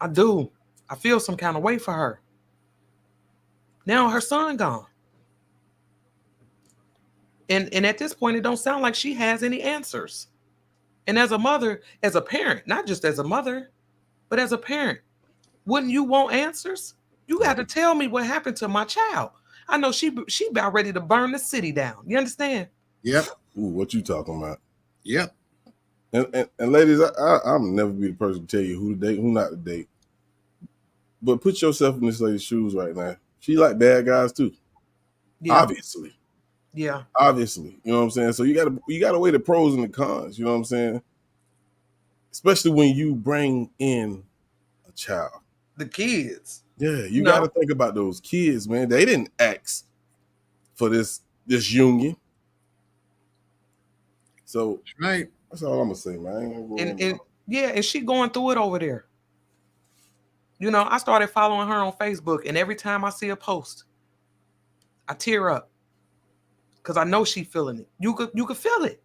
I do. I feel some kind of way for her. Now her son gone. And at this point, it don't sound like she has any answers. And as a mother, as a parent, not just as a mother, but as a parent, wouldn't you want answers? You got to tell me what happened to my child. I know she about ready to burn the city down. You understand? Yep. Ooh, what you talking about? Yep. And ladies, I'll never be the person to tell you who to date, who not to date. But put yourself in this lady's shoes right now. She like bad guys too. Yeah. Obviously. Yeah. Obviously. You know what I'm saying? So you gotta weigh the pros and the cons, you know what I'm saying? Especially when you bring in a child. The kids. Yeah, you gotta think about those kids, man. They didn't ask for this union. So that's all I'm gonna say, man. And she going through it over there. I started following her on Facebook, and every time I see a post, I tear up because I know she feeling it. You could feel it.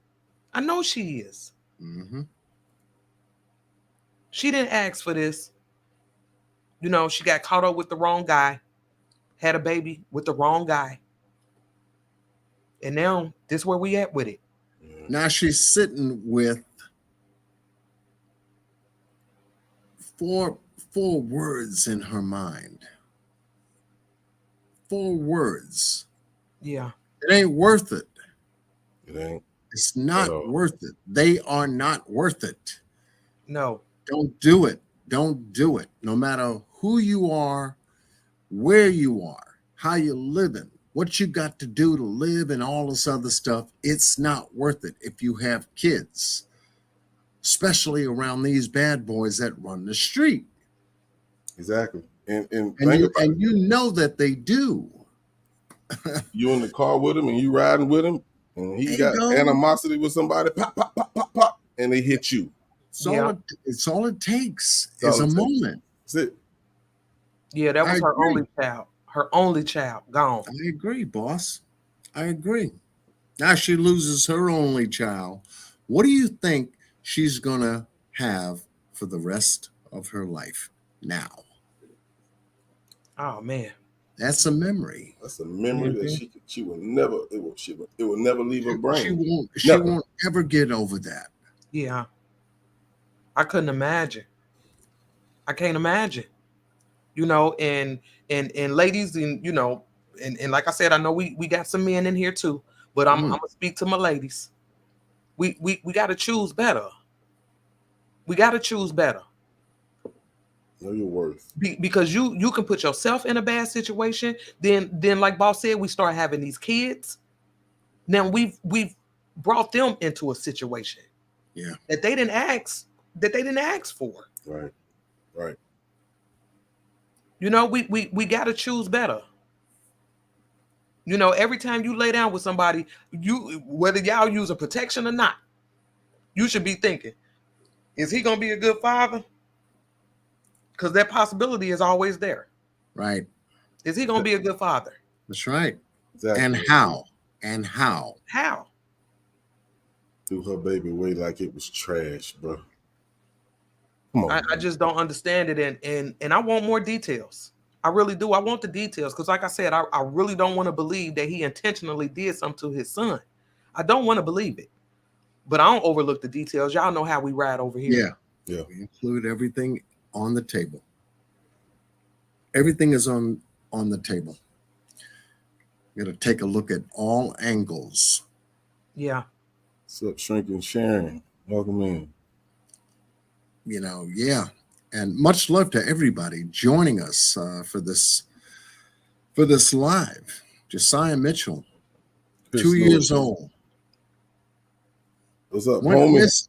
I know she is. Mm-hmm. She didn't ask for this. She got caught up with the wrong guy, had a baby with the wrong guy, and now this is where we at with it. Now she's sitting with four words in her mind. 4 words. Yeah. It ain't worth it. It ain't. It's not worth it. They are not worth it. No. Don't do it. Don't do it. No matter who you are, where you are, how you're living, what you got to do to live and all this other stuff, it's not worth it if you have kids, especially around these bad boys that run the street. Exactly. And you know that they do. You in the car with him and you riding with him and he got animosity with somebody, pop, pop, pop, pop, pop, and they hit you. It's all it takes is a moment. That's it. Yeah, that was her only child. Her only child gone. I agree, boss. I agree. Now she loses her only child. What do you think she's gonna have for the rest of her life now? Oh man, that's a memory. That's a memory that she will never. It will never leave her brain. She won't ever get over that. Yeah, I couldn't imagine. I can't imagine. And ladies, and like I said, I know we got some men in here too, but I'm gonna speak to my ladies. We got to choose better. We got to choose better. Know your worth. Because you can put yourself in a bad situation. Then like boss said, we start having these kids. Now we've brought them into a situation. Yeah. That they didn't ask for. Right. Right. We got to choose better. Every time you lay down with somebody, whether y'all use a protection or not, you should be thinking, is he going to be a good father? Because that possibility is always there. Right. Is he going to be a good father? That's right. Exactly. And how? And how? How? Threw her baby away like it was trash, bro. Come on. I just don't understand it, and I want more details. I really do. I want the details because, like I said, I really don't want to believe that he intentionally did something to his son. I don't want to believe it, but I don't overlook the details. Y'all know how we ride over here. Yeah. We include everything on the table. Everything is on the table. You got to take a look at all angles. Yeah. What's up, Shrinking Sharon? Welcome in. You know, yeah. And much love to everybody joining us for this live. Josiah Mitchell, Chris 2 years Lewis. old. What's up, homie?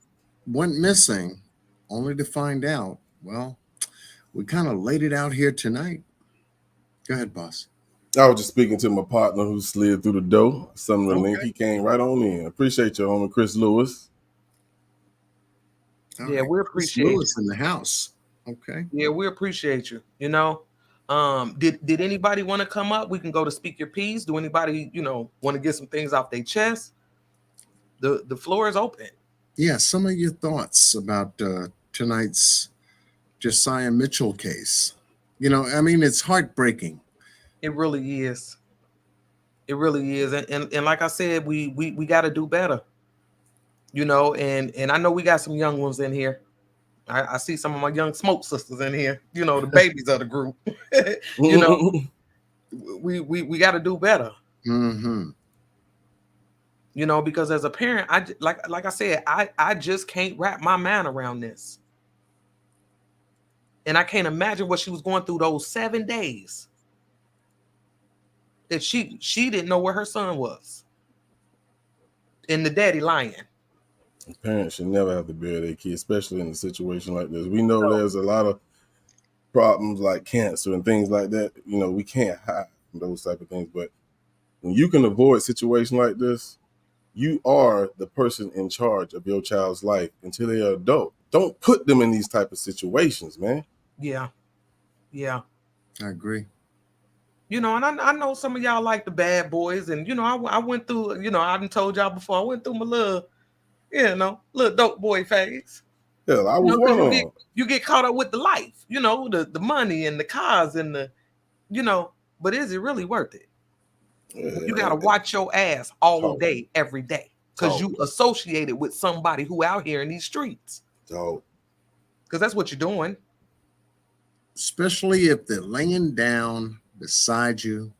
Went missing, only to find out, well, we kind of laid it out here tonight. Go ahead, boss. I was just speaking to my partner who slid through the door. Some of the link. He came right on in. Appreciate you, homie, Chris Lewis. All Yeah, right. we Chris appreciate Lewis you. in the house. Okay. Yeah, we appreciate you. You know, did anybody want to come up? We can go to speak your piece. Do anybody, want to get some things off their chest? The floor is open. Yeah, some of your thoughts about tonight's Josiah Mitchell case. You know, I mean, it's heartbreaking. It really is. It really is. And like I said, we got to do better. And I know we got some young ones in here. I see some of my young smoke sisters in here, the babies of the group. We got to do better. Mm-hmm. Because as a parent, like I said, I just can't wrap my mind around this. And I can't imagine what she was going through those 7 days. That she didn't know where her son was. And the daddy lying. Parents should never have to bear their kids, especially in a situation like this. We know there's a lot of problems like cancer and things like that. We can't hide from those type of things. But when you can avoid a situation like this, you are the person in charge of your child's life until they are adult. Don't put them in these type of situations, man. Yeah. I agree. And I know some of y'all like the bad boys. And, I went through, I done told y'all before, I went through my little dope boy phase. Yeah, I was one of them. You get caught up with the life, the money and the cars and but is it really worth it? Yeah, you got to watch your ass all day, every day, because you associated with somebody who out here in these streets. So, because that's what you're doing. Especially if they're laying down beside you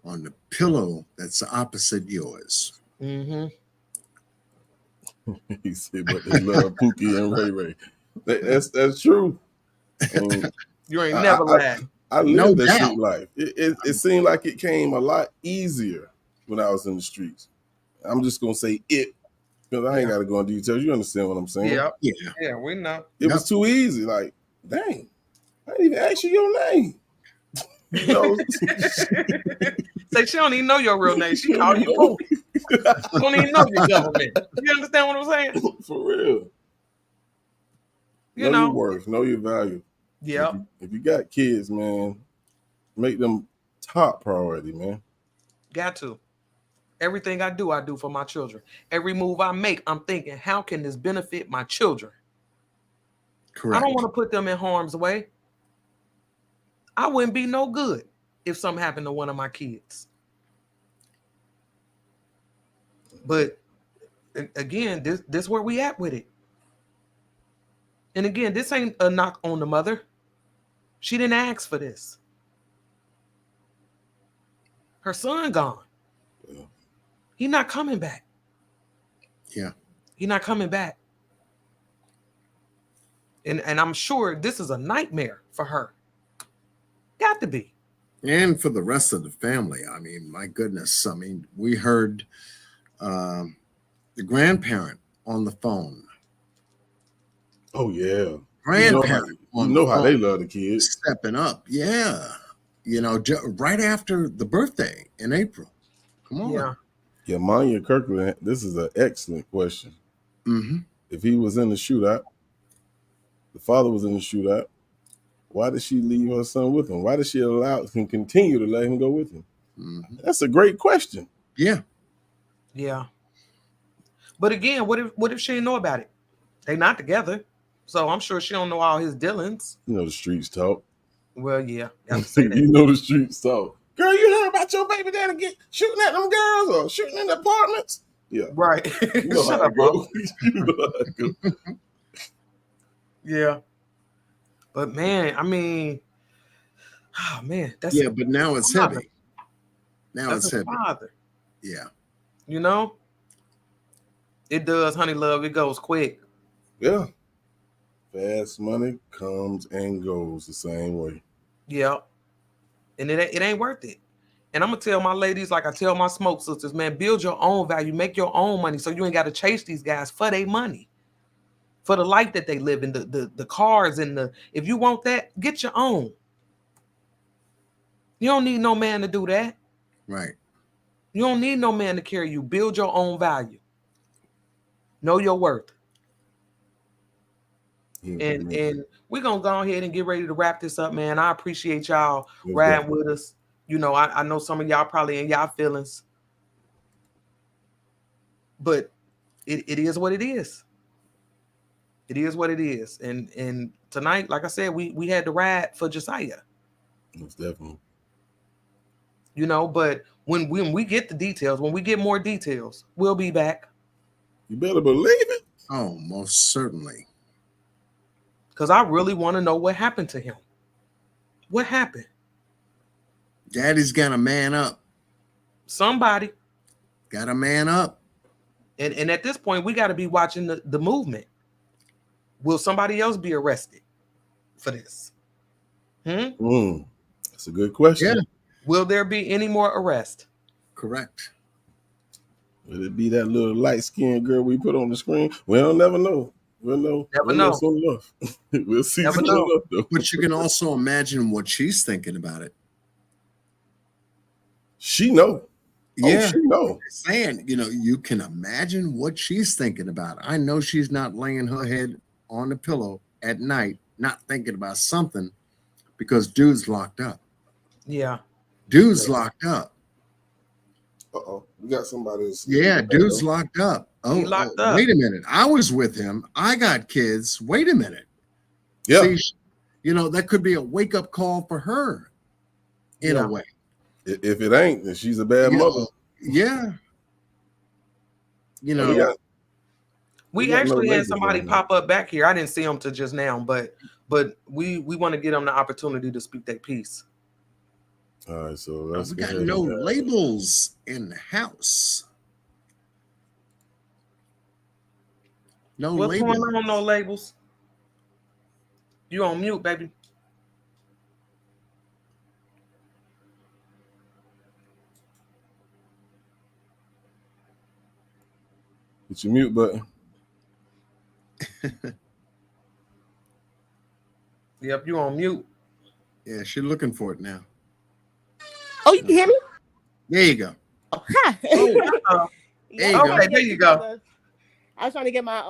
on the pillow that's opposite yours. Mm-hmm. He said, but they love Pookie and Ray Ray. That's true. You ain't never lied. I lived that street life. It seemed like it came a lot easier when I was in the streets. I'm just gonna say it because I ain't got to go into details. You understand what I'm saying? Yeah, we know. It was too easy. Like, dang, I didn't even ask you your name. Say she don't even know your real name. She called you Pookie. She don't even know your government. You understand what I'm saying? For real. Know your worth. Know your value. Yeah. If you got kids, man, make them top priority, man. Got to. Everything I do for my children. Every move I make, I'm thinking, how can this benefit my children? Correct. I don't want to put them in harm's way. I wouldn't be no good if something happened to one of my kids. But again, this where we at with it. And again, this ain't a knock on the mother. She didn't ask for this. Her son gone. Yeah. He not coming back. Yeah. He not coming back. And I'm sure this is a nightmare for her. Got to be. And for the rest of the family. I mean, my goodness. I mean, we heard the grandparent on the phone. Oh, yeah. Grandparent. You know how they love the kids. Stepping up. Yeah. Right after the birthday in April. Come on. Yeah. Yeah, 𝐤𝐢𝐭𝐜𝐡, this is an excellent question. Mm-hmm. If he was in the shootout, the father was in the shootout, why did she leave her son with him? Why did she allow him continue to let him go with him? Mm-hmm. That's a great question. Yeah. Yeah. But again, what if she didn't know about it? They not together. So I'm sure she don't know all his dealings. You know the streets talk. Well, yeah. You have to say that. You know the streets talk. Girl, you heard about your baby daddy get shooting at them girls or shooting in the apartments? Yeah. Right. You know Shut how up, it go. bro. You know how it go. Yeah. But man, I mean, oh man, that's Yeah, but now it's father. heavy. Now That's it's a heavy. father. Yeah. You know? It does, honey love. It goes quick. Yeah. Fast money comes and goes the same way. Yeah. And it ain't worth it. And I'm gonna tell my ladies, like I tell my smoke sisters, man, build your own value, make your own money, so you ain't got to chase these guys for their money, for the life that they live in, the cars and the. If you want that, get your own. You don't need no man to do that. Right. You don't need no man to carry you. Build your own value. Know your worth. And we're gonna go ahead and get ready to wrap this up, man. I appreciate y'all riding with us. You know, I know some of y'all probably in y'all feelings, but it is what it is. It is what it is. And tonight, like I said, we had to ride for Josiah. Most definitely. You know, but when we get the details, when we get more details, we'll be back. You better believe it. Oh, most certainly. Because I really want to know what happened to him. What happened? Daddy's got to man up. Somebody got to man up. And at this point, we got to be watching the movement. Will somebody else be arrested for this? That's a good question. Yeah. Will there be any more arrests? Correct. Will it be that little light-skinned girl we put on the screen? We'll never know. We'll know. Never know. Soon enough. We'll see Never soon know. enough, though. But you can also imagine what she's thinking about it. She know. Yeah. Oh, she know. Saying, you know, you can imagine what she's thinking about. I know she's not laying her head on the pillow at night, not thinking about something, because dude's locked up. Yeah. Dude's locked up. Uh-oh. We got somebody. Yeah, dude's locked up. He locked up. Wait a minute. I was with him. I got kids. Wait a minute. Yeah. See, you know, that could be a wake-up call for her in a way. If it ain't, then she's a bad mother. Yeah. You know, we actually had somebody pop up back here. I didn't see them till just now, but we want to get them the opportunity to speak their piece. All right, so let's we got no labels in the house. No What's labels. going on? No labels. You on mute, baby. Hit your mute button. Yep, you on mute. Yeah, she's looking for it now. Oh, you can hear me? There you go. Oh, hi. There you go. Okay, there you go. I was trying to get my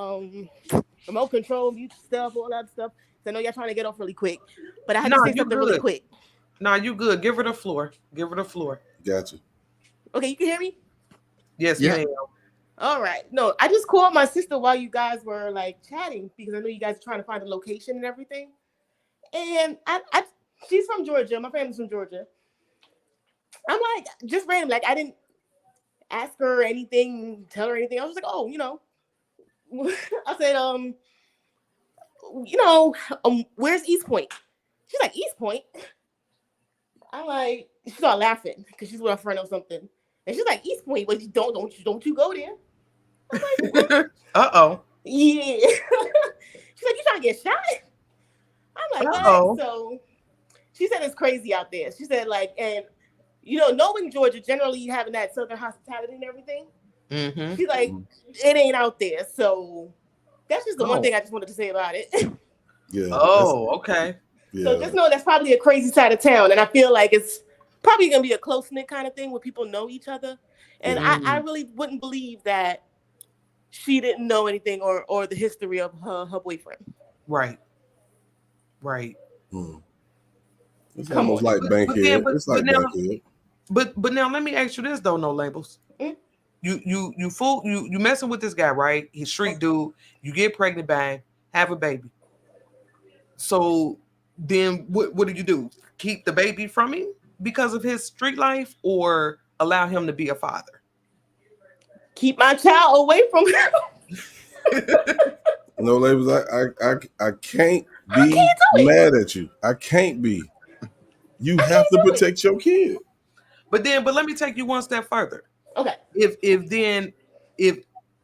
remote control, mute stuff, all that stuff. So I know y'all trying to get off really quick, but I had to say something really quick. Nah, you good. Give her the floor. Give her the floor. Gotcha. Okay, you can hear me? Yes, ma'am. All right. No, I just called my sister while you guys were like chatting because I know you guys are trying to find a location and everything. And she's from Georgia. My family's from Georgia. I'm like, just random. Like, I didn't ask her anything, tell her anything. I was like, oh, you know. I said, where's East Point? She's like, East Point? I'm like, she started laughing because she's with a friend or something. And she's like, East Point, but don't you go there? I'm like, uh-oh. Yeah. She's like, you trying to get shot? I'm like, what? So she said it's crazy out there. She said, like, and knowing Georgia, generally having that Southern hospitality and everything. Mm-hmm. She's like, it ain't out there. So that's just the one thing I just wanted to say about it. Yeah. Oh, okay. Yeah. So just know that's probably a crazy side of town. And I feel like it's probably going to be a close-knit kind of thing where people know each other. And I really wouldn't believe that she didn't know anything or the history of her boyfriend. Right. Right. It's almost like Bankhead. It's like Bankhead. But now let me ask you this though, no labels. You fool, you messing with this guy, right? He's street dude. You get pregnant, bang, have a baby. So then what do? Keep the baby from him because of his street life, or allow him to be a father? Keep my child away from him. No, labels. I can't be mad at you. I can't be. You have to protect your kid. But let me take you one step further. Okay. If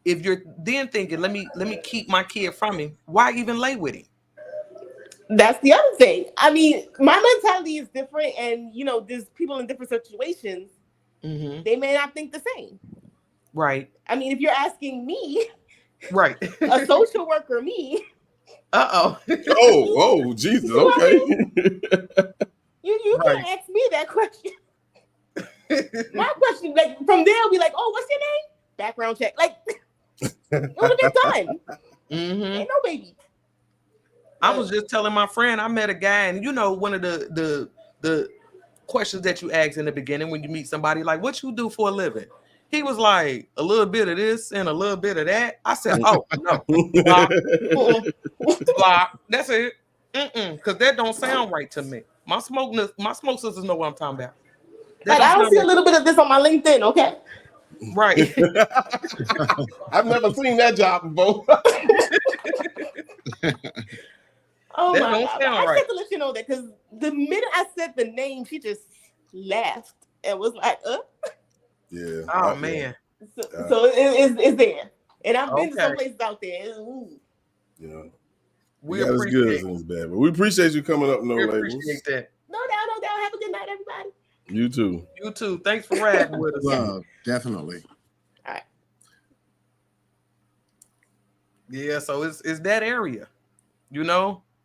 you're then thinking, let me keep my kid from him, why even lay with him? That's the other thing. I mean, my mentality is different, and there's people in different situations. Mm-hmm. They may not think the same. Right. I mean, if you're asking me, right, a social worker, me. Oh, Jesus. Okay. You can't ask me that question. My question, like from there, I'll be like, "Oh, what's your name?" Background check. Like, it would have been done. Mm-hmm. Ain't no baby. I was just telling my friend, I met a guy, and one of the questions that you ask in the beginning when you meet somebody, like, what you do for a living? He was like, a little bit of this and a little bit of that. I said, oh, no. Block. That's it. Because that don't sound right to me. My smoke sisters know what I'm talking about. Like, I don't see a little bit of this on my LinkedIn, okay? Right. I've never seen that job before. Oh that my don't God. sound I right. had to let you know that because the minute I said the name, she just laughed and was like, Yeah. Oh, man. So it's there. And I've been to some places out there. Ooh. Yeah. We got as good as it's bad, but we appreciate you coming up. No labels. Appreciate that. No doubt. Have a good night, everybody. You too. You too. Thanks for riding with us. Well, definitely. All right. Yeah, so it's that area,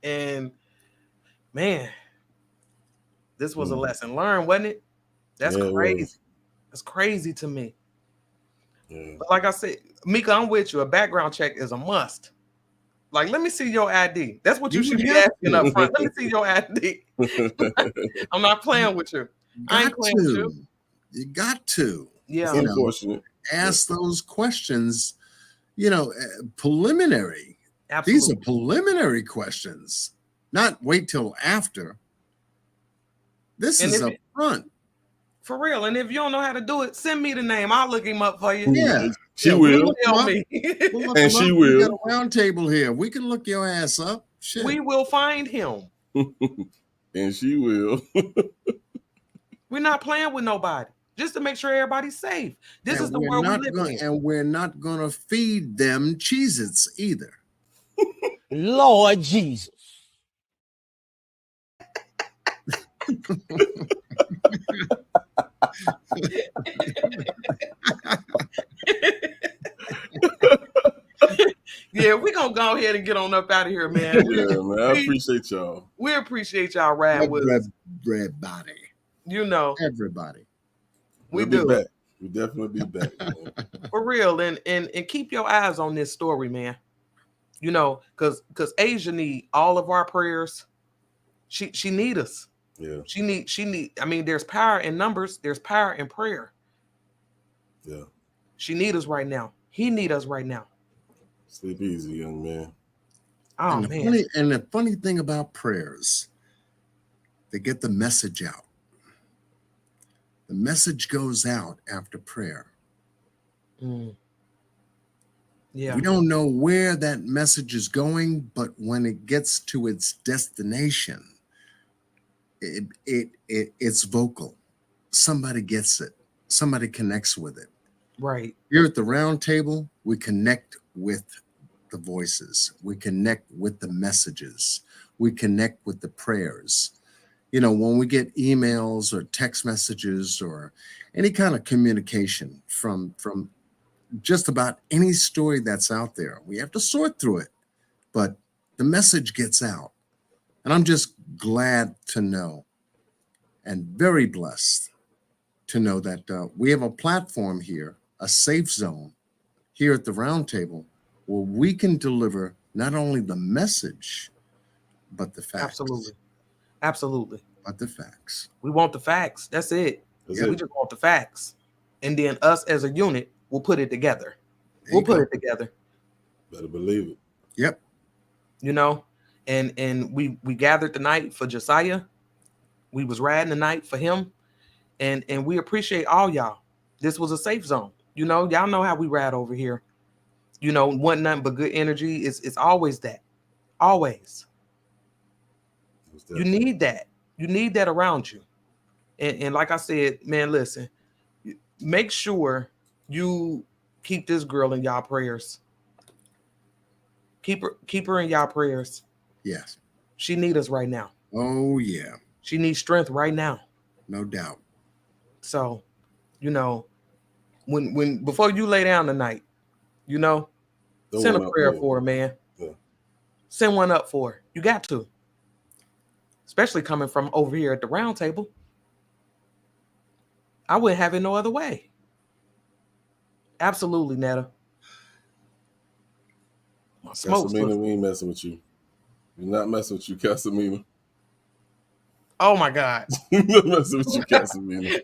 and man, this was a lesson learned, wasn't it? That's crazy. That's crazy to me. Yeah. But like I said, Mika, I'm with you. A background check is a must. Like, let me see your ID. That's what you should be asking up front. Let me see your ID. I'm not playing with you. I ain't playing with you. You got to. Yeah. Unfortunate. Ask those questions, preliminary. Absolutely. These are preliminary questions, not wait till after. This is up front. For real. And if you don't know how to do it, send me the name. I'll look him up for you. Yeah. She will. Tell me. And she will. We got a round table here. We can look your ass up. Shit. We will find him. And she will. We're not playing with nobody. Just to make sure everybody's safe. This is the world we live in. And we're not going to feed them Cheez-Its either. Lord Jesus. Yeah, we're going to go ahead and get on up out of here, man. Yeah, man. I appreciate y'all. We appreciate y'all riding with us. Everybody. Everybody. We'll be back. We'll definitely be back. For real. And keep your eyes on this story, man. Because Asia need all of our prayers. She need us. Yeah. She need. I mean, there's power in numbers. There's power in prayer. Yeah. She need us right now. He need us right now. Sleep easy, young man. Oh, and man. The funny thing about prayers, they get the message out. The message goes out after prayer. Yeah. We don't know where that message is going, but when it gets to its destination, it's vocal. Somebody gets it. Somebody connects with it. Right. Here at the round table, we connect with the voices. We connect with the messages. We connect with the prayers. When we get emails or text messages or any kind of communication from just about any story that's out there, we have to sort through it, but the message gets out. And I'm just glad to know and very blessed to know that we have a platform here, a safe zone here at the round table where we can deliver not only the message, but the facts. Absolutely. But the facts. We want the facts. That's it. That's We just want the facts. And then us as a unit, we'll put it together. We'll put it together. Better believe it. Yep. You know, and we gathered tonight for Josiah. We was riding tonight for him, and we appreciate all y'all. This was a safe zone. You know, y'all know how we ride over here. You know, one nothing but good energy. It's always that. Always. You need that. You need that around you. And like I said, man, listen, make sure you keep this girl in y'all prayers. Keep her in y'all prayers. Yes. She need us right now. Oh, yeah. She needs strength right now. No doubt. So, you know, when before you lay down tonight, you know, send a prayer for her, man. Yeah. Send one up for her. You got to. Especially coming from over here at the round table. I wouldn't have it no other way. Absolutely, Netta. Casamina, we ain't messing with you. We're not messing with you, Casamina. Oh my God. We're not messing with you, Casamina.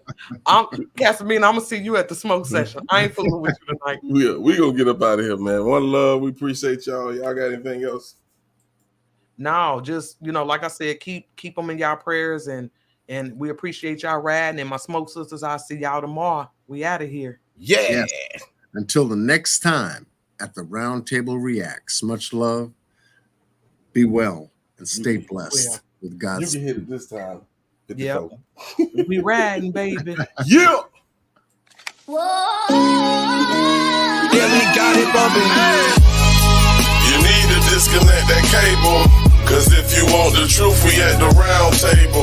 Casamina, I'm gonna see you at the smoke session. I ain't fooling with you tonight. We gonna get up out of here, man. One love. We appreciate y'all. Y'all got anything else? No, just, you know, like I said, keep them in y'all prayers, and we appreciate y'all riding. And my smoke sisters, I'll see y'all tomorrow. We out of here. Yeah. Yes. Until the next time at the Roundtable Reacts. Much love. Be well and stay blessed with God's. You can hit it this time. Yeah. We riding, baby. Yeah. Yeah, we got it bumping. You need to disconnect that cable, cause if you want the truth, we at the round table.